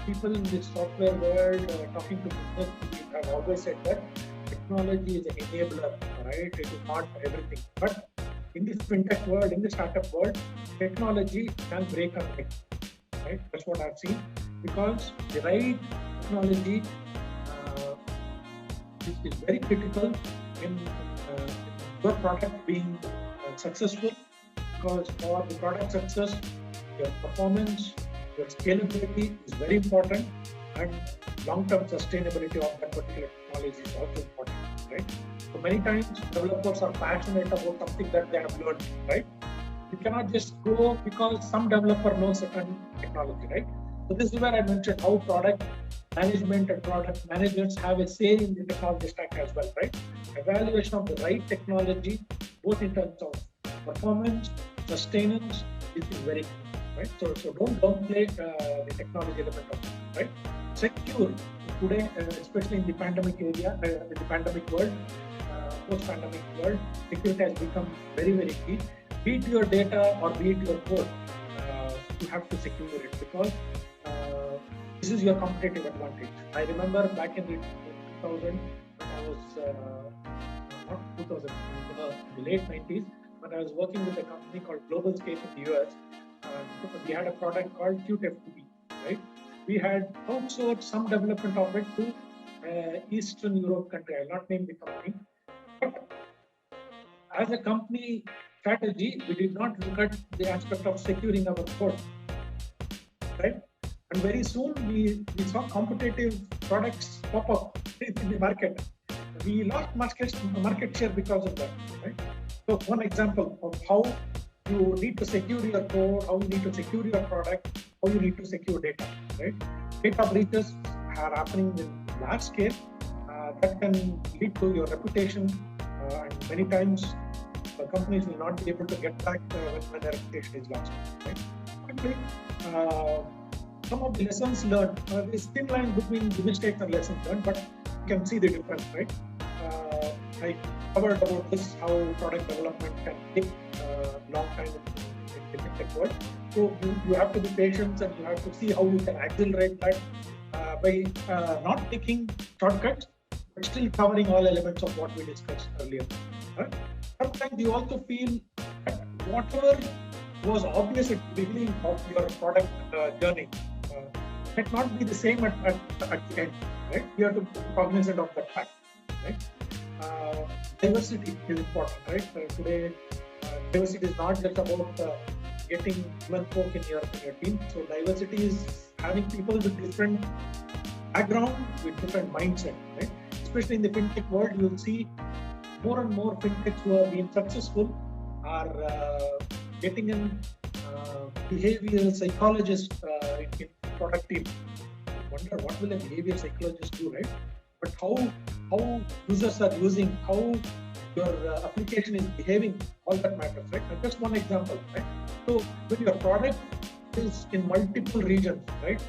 people in the software world talking to business, we have always said that technology is an enabler, right? It is not everything. But in this fintech world, in the startup world, technology can break a neck, right? That's what I've seen. Because the right technology is very critical in your product being successful. Because for the product success, your performance, your scalability is very important, and long-term sustainability of that particular technology is also important, right? So many times developers are passionate about something that they have learned, right? You cannot just go because some developer knows certain technology, right? So this is where I mentioned how product management and product managers have a say in the technology stack as well, right? Evaluation of the right technology, both in terms of performance, sustenance, is very key, right? So don't downplay the technology element of it, right? Secure today, especially in the pandemic area, in the pandemic world, post-pandemic world, security has become very, very key. Be it your data or be it your code, you have to secure it, because this is your competitive advantage. I remember back in the 2000, when I was not 2000, in the late 90s, when I was working with a company called GlobalScape in the US. We had a product called QTFTP, right? We had outsourced some development of it to Eastern Europe country. I'll not name the company, but as a company strategy, we did not look at the aspect of securing our code, right? And very soon we saw competitive products pop up in the market. We lost market share because of that, right? So one example of how you need to secure your code, how you need to secure your product, how you need to secure data, right? Data breaches are happening in large scale. That can lead to your reputation, and many times companies will not be able to get back when their reputation is lost, right? Quickly, some of the lessons learned, there's thin line between the mistakes and lessons learned, but you can see the difference, right? I covered about this, how product development can take a long time in the fintech world. So you have to be patient, and you have to see how you can accelerate that by not taking shortcuts, but still covering all elements of what we discussed earlier. Right? Sometimes you also feel that whatever was obvious at the beginning of your product journey might not be the same at the end, right? You have to be cognizant of that fact, right? Diversity is important, right? Today, diversity is not just about getting women folk in your team. So diversity is having people with different background, with different mindset, right? Especially in the fintech world, you'll see more and more fintechs who have been successful are getting in behavioral psychologists in product team. I wonder what will a behavioral psychologist do, right? But how users are using, how your application is behaving, all that matters, right? And just one example, right? So when your product is in multiple regions, right?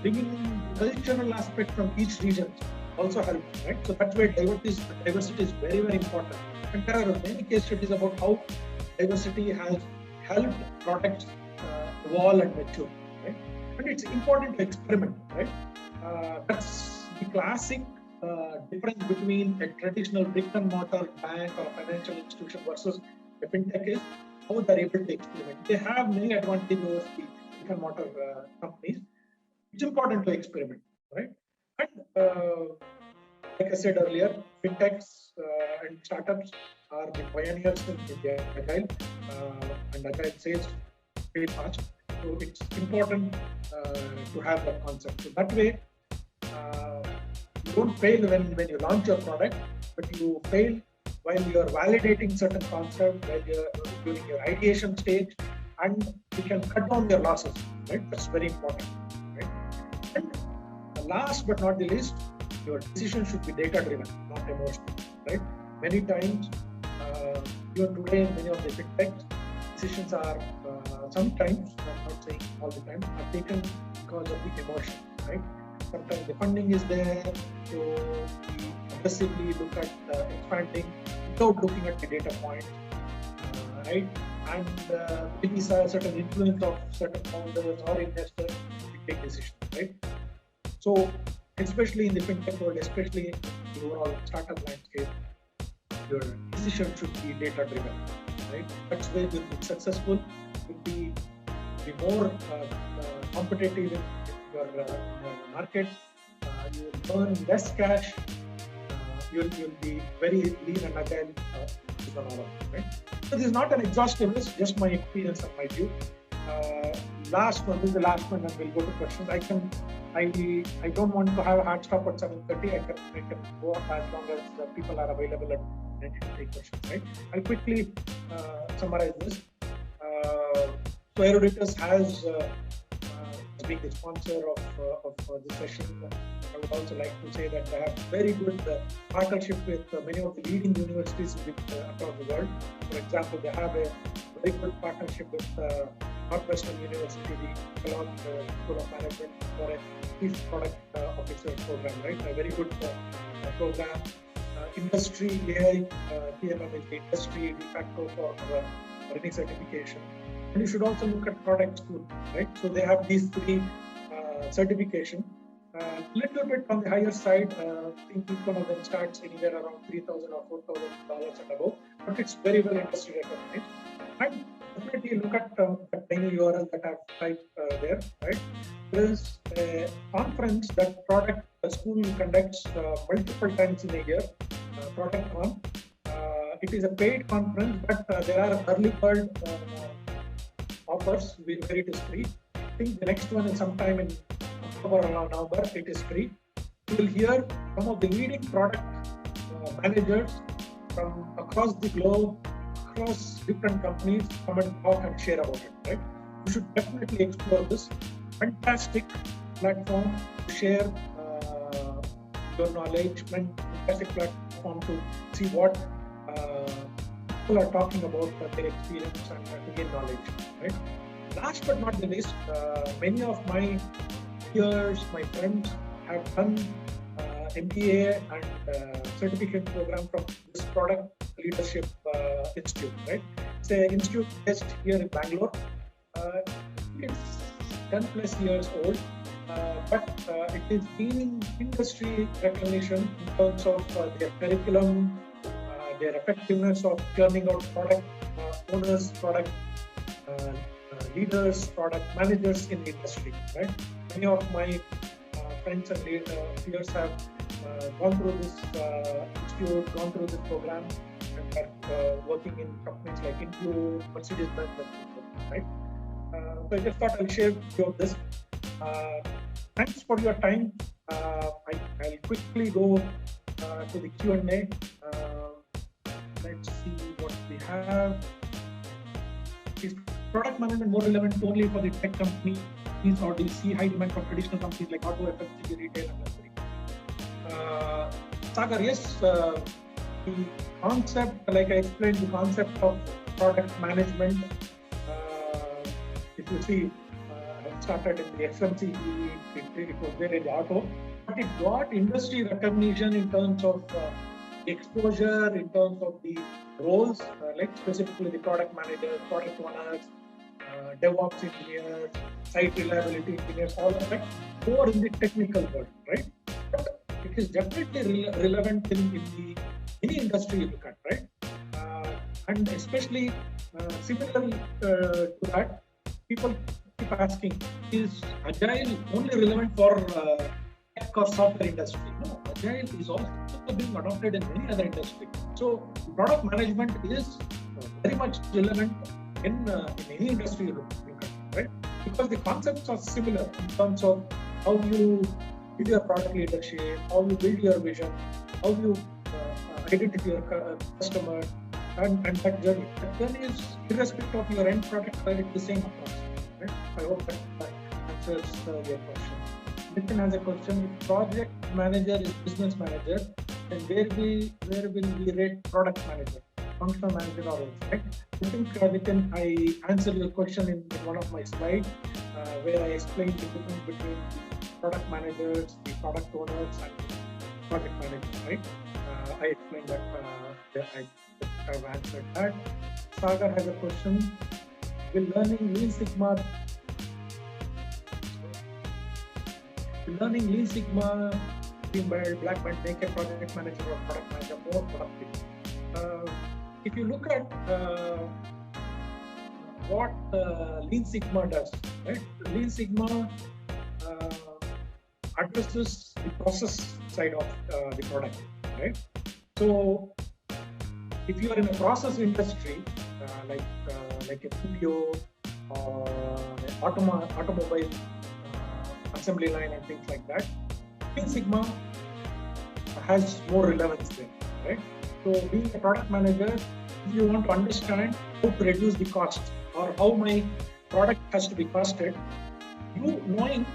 Bringing cultural aspect from each region also helps, right? So that's where diversity is very, very important. And there are many case studies about how diversity has helped products evolve and mature, right? And it's important to experiment, right? That's the classic difference between a traditional brick and mortar bank or financial institution versus a fintech is how they're able to experiment. They have many advantages over the brick and mortar companies. It's important to experiment, right? And like I said earlier, fintechs and startups are the pioneers in the agile, and agile says very fast. So it's important to have that concept. So that way, you don't fail when you launch your product, but you fail while you are validating certain concepts, while you're during your ideation stage, and you can cut down your losses, right? That's very important, right? And last but not the least, your decision should be data-driven, not emotional, right? Many times, even today, many of the fintech decisions are sometimes, I'm not saying all the time, are taken because of the emotion, right? Sometimes the funding is there, so we aggressively look at expanding without looking at the data points, right? And maybe certain influence of certain founders or investors, we take decisions, right? So, especially in the fintech world, especially in the overall startup landscape, your decision should be data-driven, right? That's where you'll be successful, you'll be more competitive in your market, you will earn less cash, you'll be very lean and agile on all of it, right? So this is not an exhaustive list, just my experience and my view. Last one, this is the last one, and we'll go to questions. I don't want to have a hard stop at 7:30. I can go on as long as people are available and ready to take questions, right? I'll quickly summarize this. So Emeritus has been the sponsor of this session. I would also like to say that I have very good partnership with many of the leading universities across the world. For example, they have a very good partnership with Northwestern University, the Kellogg School of Management, for a Chief Product Officer program, right? A very good program. Industry AI, PMM is the industry de facto for any certification. And you should also look at product school, right? So they have these three certification. Little bit on the higher side, I think each one of them starts anywhere around $3,000 or $4,000 and above, but it's very well industry recognized. And definitely look at the tiny URL that I've typed there, right? There is a conference that product school conducts multiple times in a year, ProductCon. it is a paid conference, but there are early bird offers where it is free. I think the next one is sometime in October or November. It is free. You will hear some of the leading product managers from across the globe, across different companies, come and talk and share about it. Right? You should definitely explore this fantastic platform to share your knowledge, fantastic platform to see what people are talking about their experience and to gain knowledge. Right? Last but not the least, many of my peers, my friends have done MBA and certificate program from this Product Leadership Institute. Right? It's an institute based here in Bangalore. It's 10 plus years old, but it is gaining industry recognition in terms of their curriculum, their effectiveness of churning out product owners, product leaders, product managers in the industry. Right? Many of my friends and peers have gone through this institute, gone through this program, and are working in companies like Influ, Mercedes-Benz, right? So I just thought I'll share with you this. Thanks for your time. I'll quickly go to the Q&A. Let's see what we have. Is product management more relevant only for the tech companies, or do you see high demand for traditional companies like auto, FMCG, retail, and luxury? Sagar, yes, the concept, like I explained, the concept of product management, if you see, I started in the FMCG, it was there in the auto, but it got industry recognition in terms of exposure, in terms of the roles, like specifically the product managers, product owners, DevOps engineers, site reliability engineers, all of that, more in the technical world, right? But it is definitely relevant in the any industry you look at, right? And especially similar to that, people keep asking, is Agile only relevant for tech or software industry? No, Agile is also being adopted in many other industries. So product management is very much relevant in any industry you look at, right? Because the concepts are similar in terms of how you build your product leadership, how you build your vision, how you identify your customer, and that journey. That journey is irrespective of your end product, but it's the same approach. Right? I hope that answers your question. Nitin has a question. If project manager is business manager, then where will we rate product manager, functional manager, or else, right? I think Nitin, I answered your question in one of my slides where I explained the difference between the product managers, the product owners, and the project managers, right? I explained that I've answered that. Sagar has a question. Will learning Lean Sigma being by black belt make a project manager or product manager more productive? If you look at what Lean Sigma does, right? Lean Sigma addresses the process side of the product, right? So if you are in a process industry like a PPO or automobile assembly line and things like that, Lean Sigma has more relevance there, right? So being a product manager, if you want to understand how to reduce the cost or how my product has to be costed, you knowing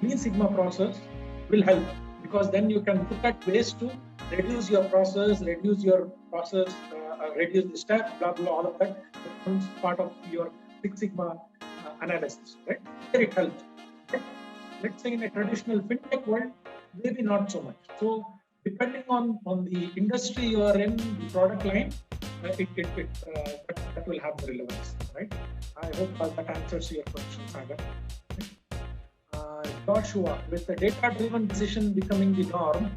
Lean Sigma process will help, because then you can look at ways to reduce your process, reduce the step, blah, blah, all of that becomes part of your Six Sigma analysis, right? There it helps. But let's say in a traditional fintech world, maybe not so much. So depending on the industry you are in, the product line, that will have the relevance, right? I hope that answers your question, Sagar. Joshua, with the data-driven decision becoming the norm,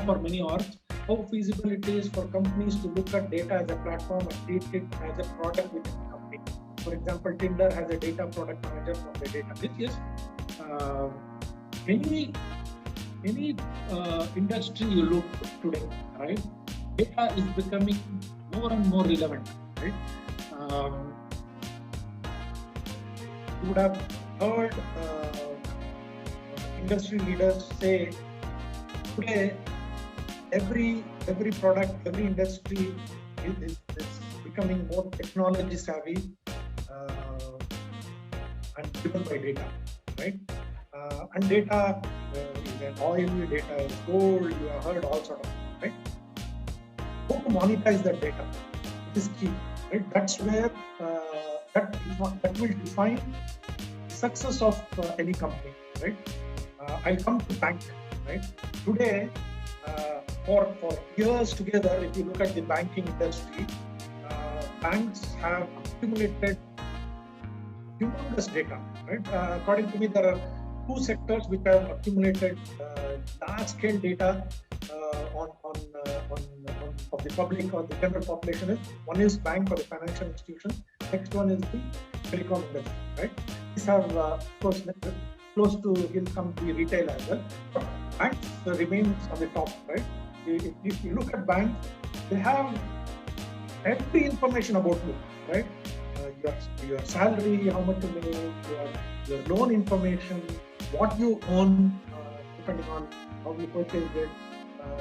for many orgs, how feasible it is for companies to look at data as a platform and treat it as a product within the company. For example, Tinder has a data product manager from the data. Which is any any industry you look today, right? Data is becoming more and more relevant, right? You would have heard industry leaders say today every product, every industry is becoming more technology savvy and driven by data, right? And data is an oil, data is gold, you have heard all sort of, right? How to monetize that data is key, right? That's where that will define success of any company, right? I'll come to bank, right? Today, for years together, if you look at the banking industry, banks have accumulated humongous data, right? According to me, there are two sectors which have accumulated large-scale data of the public or the general population. One is bank or the financial institution. Next one is the telecom industry, right? These have, of course, close to will come the retail as well. Banks remains on the top, right? If you look at banks, they have every information about you, right? Your salary, how much you make, your loan information, what you own, depending on how you purchased it,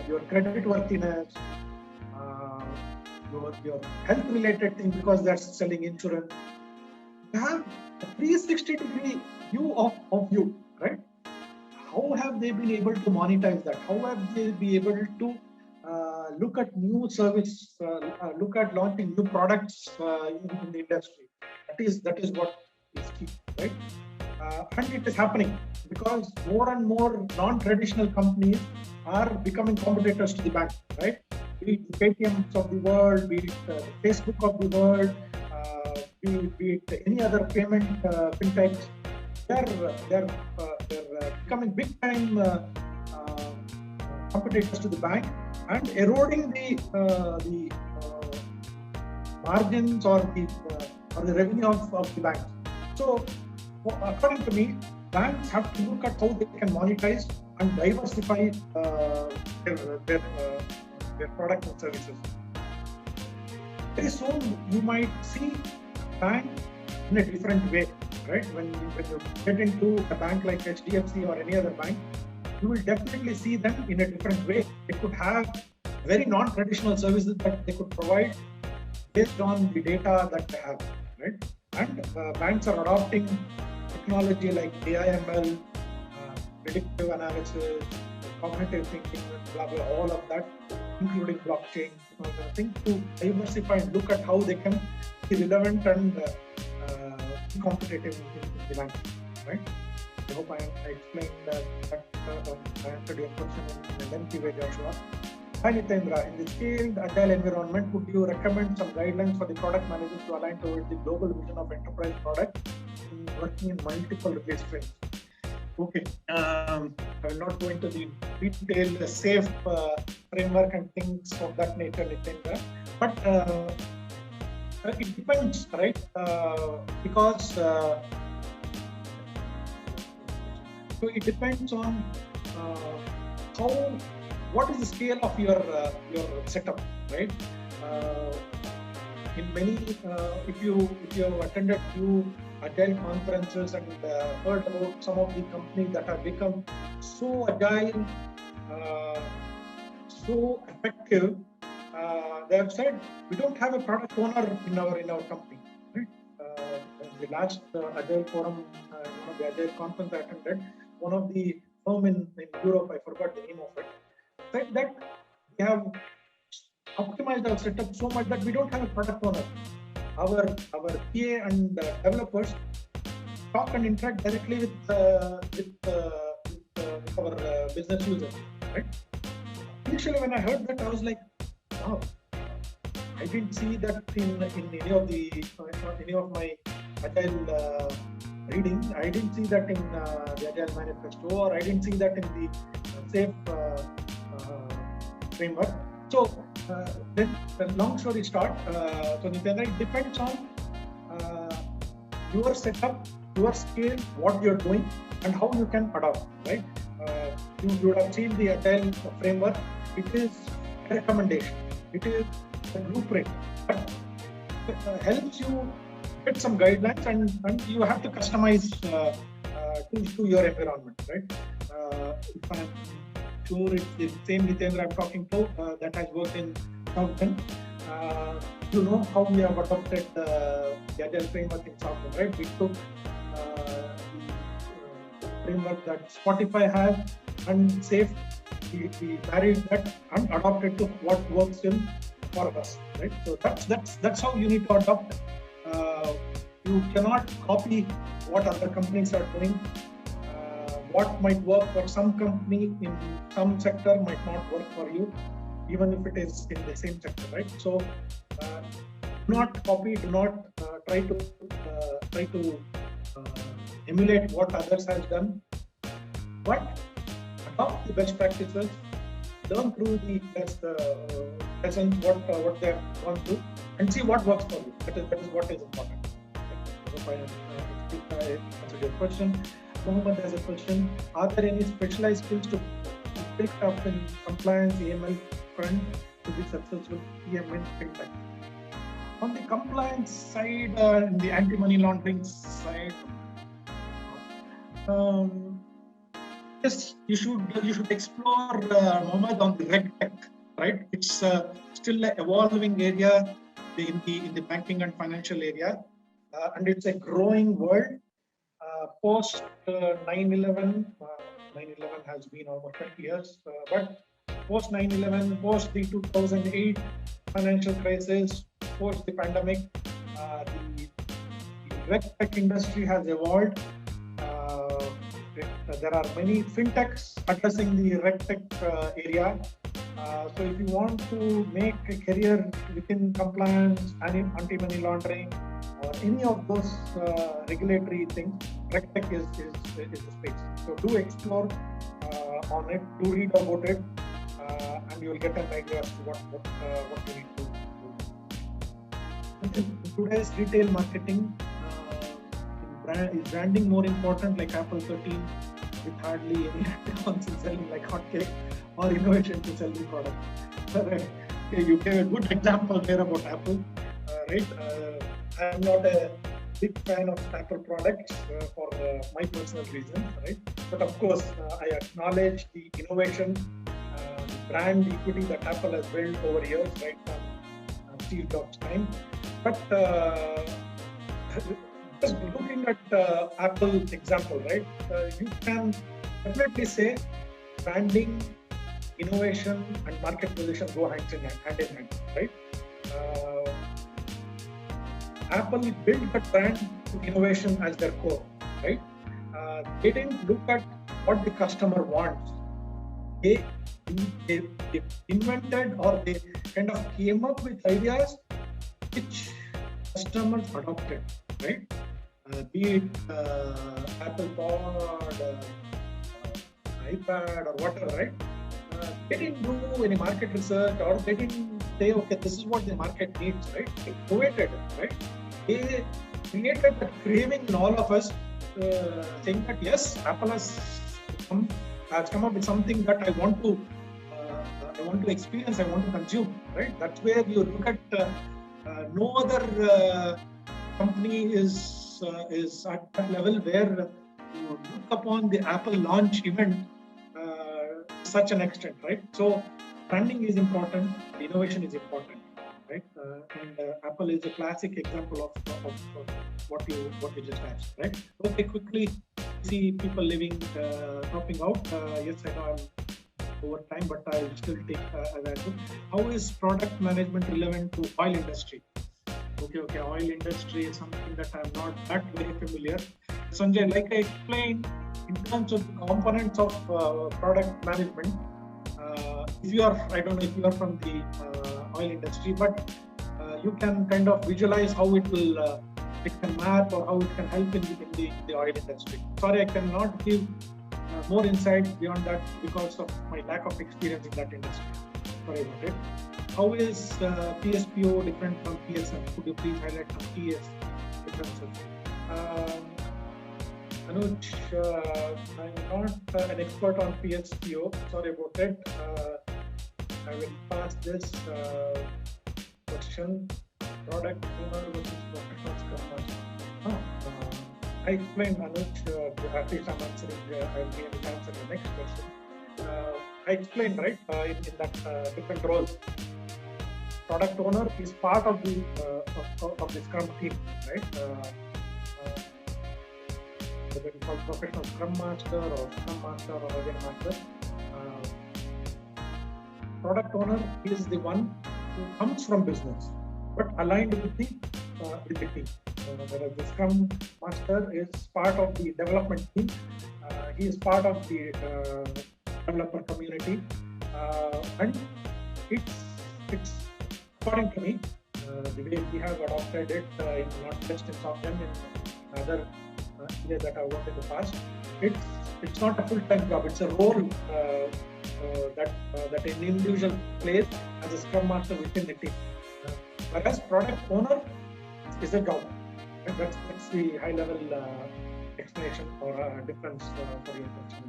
your credit worthiness, your health related thing, because that's selling insurance. You have a 360-degree view of you, right? How have they been able to monetize that? How have they been able to look at new service, look at launching new products in the industry? That is what is key, right? And it is happening because more and more non-traditional companies are becoming competitors to the bank, right? Be it the Paytms of the world, be it the Facebook of the world, be it any other payment fintechs. They're becoming big time competitors to the bank and eroding the margins or the revenue of the bank. So, according to me, banks have to look at how they can monetize and diversify their products and services. Very soon, you might see bank in a different way, right? When you get into a bank like HDFC or any other bank, you will definitely see them in a different way. They could have very non-traditional services that they could provide based on the data that they have, right? And banks are adopting technology like AI/ML, predictive analysis, cognitive thinking, blah blah, all of that, including blockchain, to diversify and look at how they can be relevant and be competitive in the bank, right? I hope I explained that I answered your question in a lengthy way, Joshua. Hi Nitendra, in the scaled agile environment, would you recommend some guidelines for the product managers to align towards the global vision of enterprise product in working in multiple release streams? Okay, I will not go into the detailed safe framework and things of that nature, Nitendra, but it depends, right? Because so it depends on what is the scale of your setup, right? In many, if you have attended few agile conferences and heard about some of the companies that have become so agile, so effective, they have said we don't have a product owner in our company, right? The last agile forum, one of the agile conference I attended, one of the firm in Europe, I forgot the name of it, said that we have optimized our setup so much that we don't have a product owner. Our PA and developers talk and interact directly with our business users, right? Initially, when I heard that, I was like, wow, I didn't see that in any of my agile reading. I didn't see that in the Agile Manifesto, or I didn't see that in the SAFe framework. So then, long story short, so Nitendra, it depends on your setup, your scale, what you're doing, and how you can adopt, right? you would have seen the Agile framework. It is a recommendation. It is a blueprint. But helps you get some guidelines, and you have to customize to your environment, right? If I'm sure it's the same Hitendra I'm talking to that has worked in Southern. You know how we have adopted the Agile framework in Southern, right? We took the framework that Spotify has and saved. We married that and adopted to what works in for us, right? So that's how you need to adopt. You cannot copy what other companies are doing. What might work for some company in some sector might not work for you, even if it is in the same sector, right? So do not copy, do not try to emulate what others has done, but adopt the best practices, learn through the best lessons, what they have gone through, and see what works for you. That is what is important. I answered your question. Mohammed has a question. Are there any specialized skills to pick up in compliance, AML front to be successful PM in Fintech? On the compliance side, and the anti-money laundering side, yes, you should explore Mohammed on the RegTech, right? It's still an evolving area in the banking and financial area, and it's a growing world. Post 9/11, 9/11 has been almost 20 years, but post 9/11, post the 2008 financial crisis, post the pandemic, the RegTech industry has evolved. There are many fintechs addressing the RegTech area. So if you want to make a career within compliance, anti-money laundering, or any of those regulatory things, RegTech is the space. So do explore on it, do read about it, and you will get an idea as to what you need to do. In today's retail marketing, is branding more important, like Apple 13, with hardly any accounts in selling like hotcake, or innovation to sell the product? Right. Okay, you gave a good example there about Apple, right? I'm not a big fan of Apple products for my personal reasons, right? But of course, I acknowledge the innovation, the brand equity that Apple has built over years, right from Steve Jobs' time. But just looking at Apple's example, right? You can definitely say branding, innovation, and market position go hand in hand, right? Apple built the brand to innovation as their core, right? They didn't look at what the customer wants. They invented, or they kind of came up with ideas which customers adopted, right? Be it Apple Pod, iPad, or whatever, right? They didn't do any market research, or they didn't say, okay, this is what the market needs, right? They innovated, right? They created that craving in all of us, saying that yes, Apple has come up with something that I want to experience, I want to consume, right? That's where you look at no other company is at that level where you look upon the Apple launch event such an extent, right? So branding is important, innovation is important, right? And Apple is a classic example of what you just asked, right? Okay, quickly see people dropping out. Yes, I know I'm over time, but I'll still take as answer. How is product management relevant to oil industry? Okay, oil industry is something that I'm not that very familiar. Sanjay, like I explained, in terms of the components of product management, if you are, I don't know if you are from the oil industry, but you can kind of visualize how it can map, or how it can help in the oil industry. Sorry, I cannot give more insights beyond that because of my lack of experience in that industry. Sorry about it. How is PSPO different from PSM? Could you please highlight some PS differences? Anuj, I'm not an expert on PSPO. Sorry about it. I will pass this question. Product owner versus professional scrum master. I explained, Anuj, at least I'm answering, I'll be able to answer the next question. I explained, right, in that different roles. Product owner is part of the Scrum team, right? Whether it's called professional Scrum Master or Scrum Master or Agile Master, product owner is the one who comes from business, but aligned with the team. Whereas the Scrum Master is part of the development team. He is part of the developer community, and it's according to me, the way we have adopted it, not just in SoftGen, in other areas that I worked in the past, it's not a full-time job. It's a role that an individual plays as a Scrum Master within the team. Whereas product owner is a job. And that's the high-level explanation or difference for your question.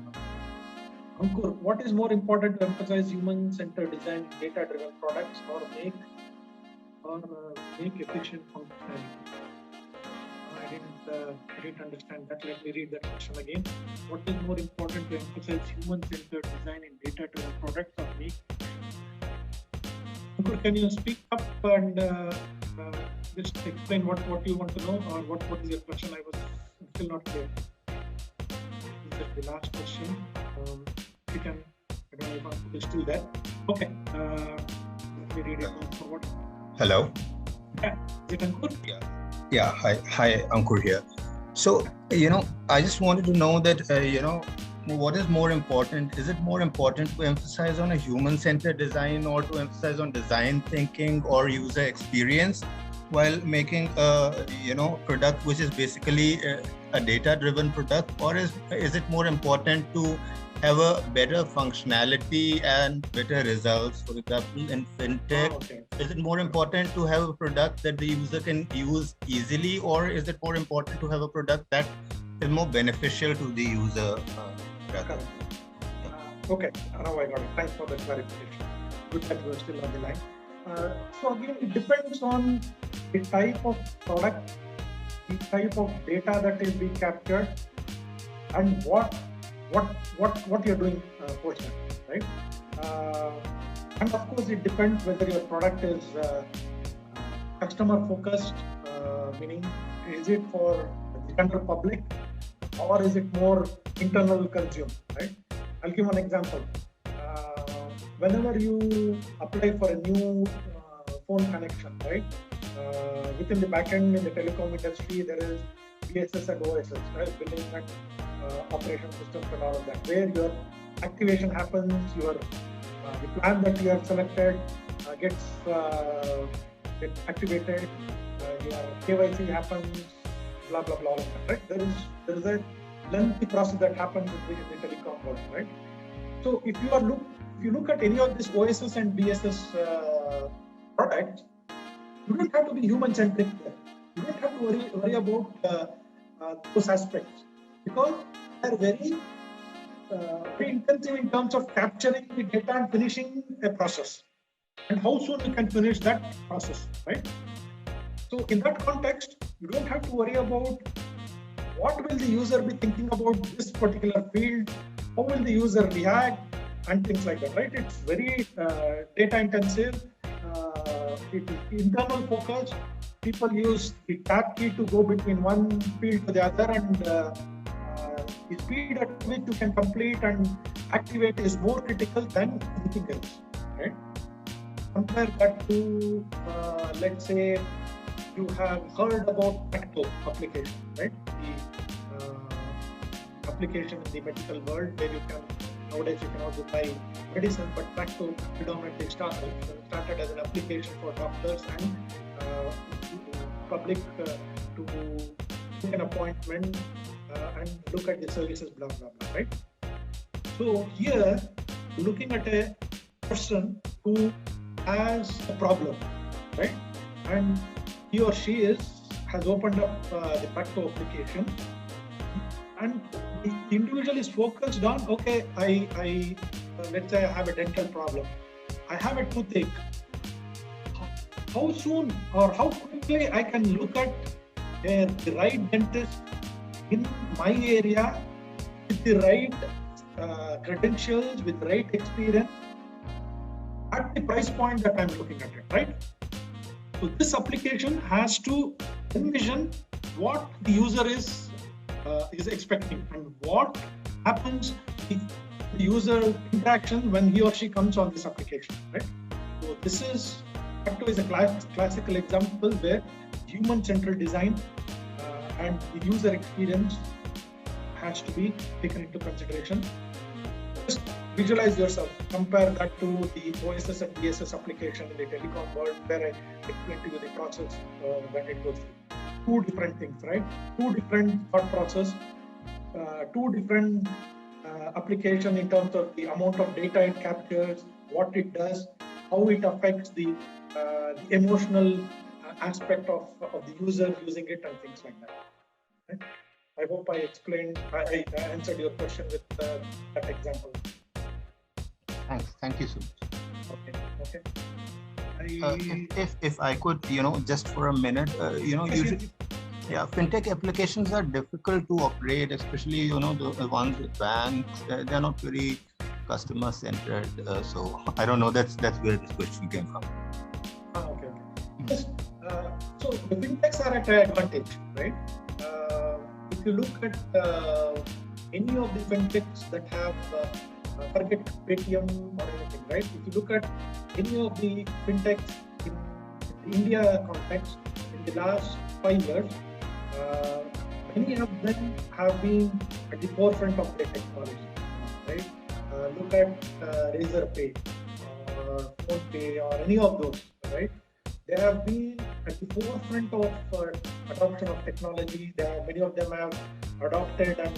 Ankur, what is more important to emphasize human-centered design, data-driven products, or make efficient functionality? I didn't understand that. Let me read that question again. What is more important to emphasize human-centered design in data-driven products, or make? Ankur, can you speak up and just explain what you want to know, or what is your question? I was still not clear. This is the last question. You can, I don't know if Ankur is still there. Okay. Let me read it forward. Hello. Yeah. Is it Ankur? Yeah. Hi, Ankur here. So, I just wanted to know that, what is more important? Is it more important to emphasize on a human-centered design, or to emphasize on design thinking or user experience while making a, product which is basically a data-driven product? Or is it more important to have a better functionality and better results? For example, in Fintech, Is it more important to have a product that the user can use easily, or is it more important to have a product that is more beneficial to the user? Okay, now I got it. Thanks for the clarification. Good that you are still on the line. So again, it depends on the type of product, the type of data that is being captured, and what you're doing post that, right? And of course, it depends whether your product is customer focused, meaning is it for the general public, or is it more internal consume, right? I'll give one example. Whenever you apply for a new phone connection, right? Within the backend in the telecom industry, there is BSS and OSS, right? Billing and operation systems and all of that, where your activation happens, the plan that you have selected gets activated, your KYC happens, blah blah blah, all of that, right? There is a lengthy process that happens in the telecom world, right? So if you look at any of these OSS and BSS products, you don't have to be human-centric there. You don't have to worry about those aspects, because they're very intensive in terms of capturing the data and finishing a process, and how soon you can finish that process, right? So in that context, you don't have to worry about what will the user be thinking about this particular field, how will the user react, and things like that, right? It's very data intensive. It is internal focused. People use the tab key to go between one field to the other, and the speed at which you can complete and activate is more critical than anything else, right? Compare that to, let's say, you have heard about Practo application, right? The application in the medical world where nowadays you can also buy medicine, but Practo predominantly started as an application for doctors and public to book an appointment and look at the services, blah, blah, blah, right? So here, looking at a person who has a problem, right? And he or she has opened up the Practo application, and the individual is focused on, okay, I let's say I have a dental problem, I have a toothache. How soon or how quickly I can look at the right dentist in my area with the right credentials, with the right experience at the price point that I'm looking at it, right? So this application has to envision what the user is expecting and what happens in the user interaction when he or she comes on this application, right? So this is a classical example where human-centered design and the user experience has to be taken into consideration. Just visualize yourself, compare that to the OSS and BSS application in the telecom world, where I explained to you the process when it goes through. Two different things, right? Two different thought process, two different application in terms of the amount of data it captures, what it does, how it affects the emotional aspect of the user using it and things like that. Right? I hope I explained, I answered your question with that example. Thanks. Thank you so much. Okay. If I could, just for a minute, usually, fintech applications are difficult to operate, especially, the ones with banks. They're not very customer centered. So I don't know. That's where this question came from. Okay. Yes. So the fintechs are at an advantage, right? If you look at any of the fintechs that have forget Paytm or anything, right? If you look at any of the fintechs in the India context in the last 5 years, many of them have been at the forefront of their technology, right? Look at Razorpay or PhonePe or any of those, right? They have been at the forefront of adoption of technology. Many of them have adopted and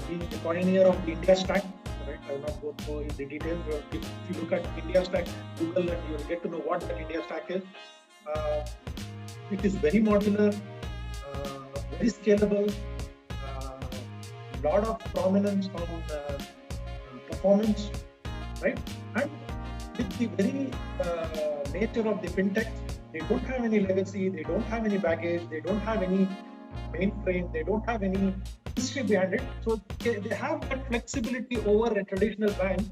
been the pioneer of the India stack. Right? I will not go through the details. If you look at India stack, Google, and you will get to know what the India stack is. It is very modular, very scalable, lot of prominence on performance, right? And with the very nature of the fintech, they don't have any legacy, they don't have any baggage, they don't have any mainframe, they don't have any history behind it. So they have that flexibility over a traditional bank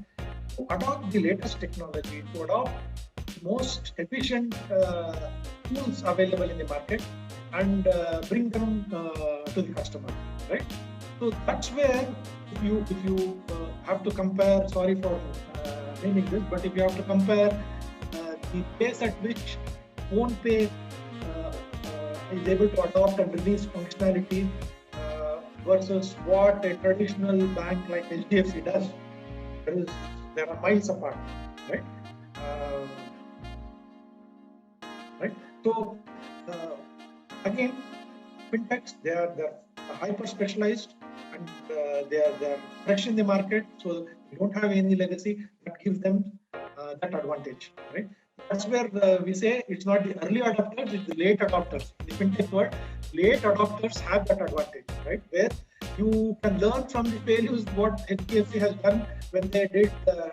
to adopt the latest technology, to adopt the most efficient tools available in the market and bring them to the customer, right? So that's where if you have to compare, sorry for naming this, but if you have to compare the pace at which PhonePe is able to adopt and release functionality versus what a traditional bank like HDFC does, there are miles apart, right? Right. So again, fintechs they're hyper specialized and they're fresh in the market, so they don't have any legacy. That gives them that advantage, right? That's where we say it's not the early adopters, it's the late adopters. In the fintech world, late adopters have that advantage, right? Where you can learn from the failures what HDFC has done when they did their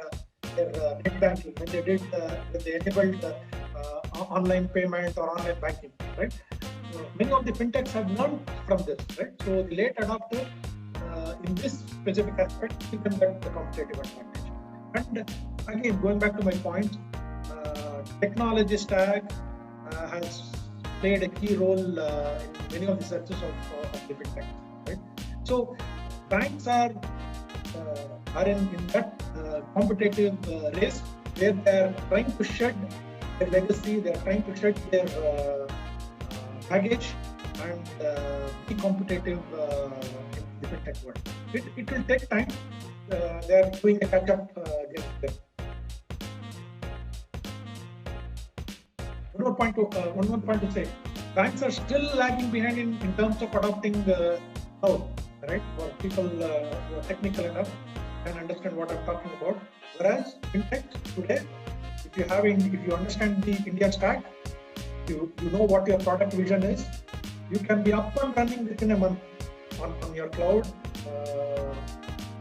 net banking, when they enabled online payment or online banking, right? Many of the fintechs have learned from this, right? So the late adopter in this specific aspect give them that the competitive advantage. And again, going back to my point, technology stack has played a key role in many of the success of the fintech, right? So banks are in that competitive race where they're trying to shed their legacy, they're trying to shed their baggage and be competitive in the fintech world. It will take time. They're doing a catch-up against them. One more point to say, banks are still lagging behind in terms of adopting cloud, right? For people who are technical enough can understand what I'm talking about. Whereas fintech today, if you understand the India stack, you know what your product vision is, you can be up and running within a month on your cloud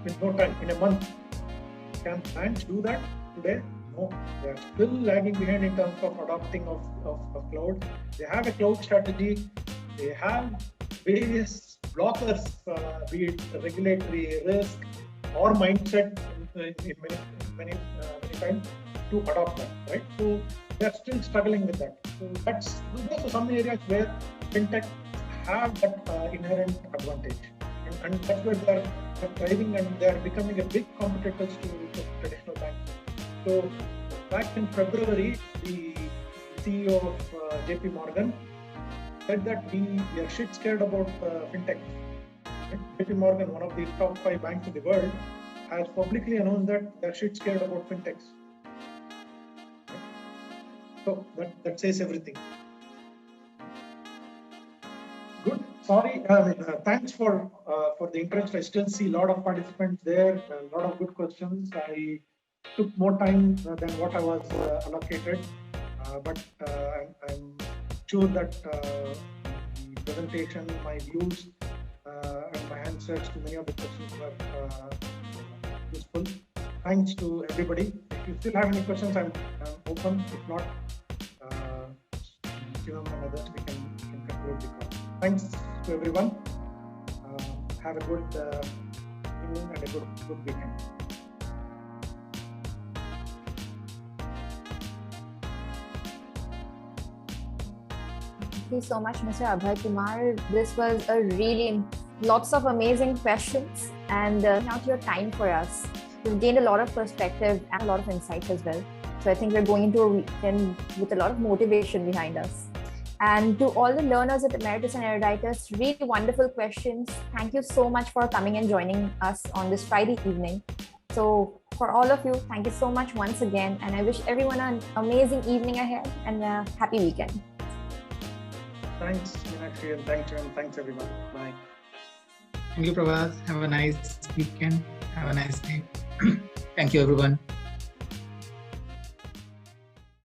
in no time, in a month. Can banks do that today? No, they are still lagging behind in terms of adopting of cloud. They have a cloud strategy. They have various blockers, be it regulatory risk or mindset in many times to adopt that, right? So they are still struggling with that. So those are some areas where fintech have that inherent advantage, and that's where they are thriving and they are becoming a big competitors to traditional banks. So back in February, the CEO of JP Morgan said that we are shit scared about fintech. JP Morgan, one of the top 5 banks in the world, has publicly announced that they are shit scared about fintechs. So that says everything. Good. Sorry. Thanks for the interest. I still see a lot of participants there. A lot of good questions. I took more time than what I was allocated, but I'm sure that the presentation, my views, and my answers to many of the questions were useful. Thanks to everybody. If you still have any questions, I'm open. If not, Shivam and others, we can conclude the call. Thanks to everyone. Have a good evening and a good weekend. Thank you so much, Mr. Abhayakumar. This was a really lots of amazing questions and out your time for us. We've gained a lot of perspective and a lot of insights as well. So I think we're going into a weekend with a lot of motivation behind us. And to all the learners at Emeritus and Eruditus, really wonderful questions. Thank you so much for coming and joining us on this Friday evening. So for all of you, thank you so much once again. And I wish everyone an amazing evening ahead and a happy weekend. Thanks, Meenakshi, and thanks everyone. Bye. Thank you, Prabhas. Have a nice weekend. Have a nice day. Thank you, everyone.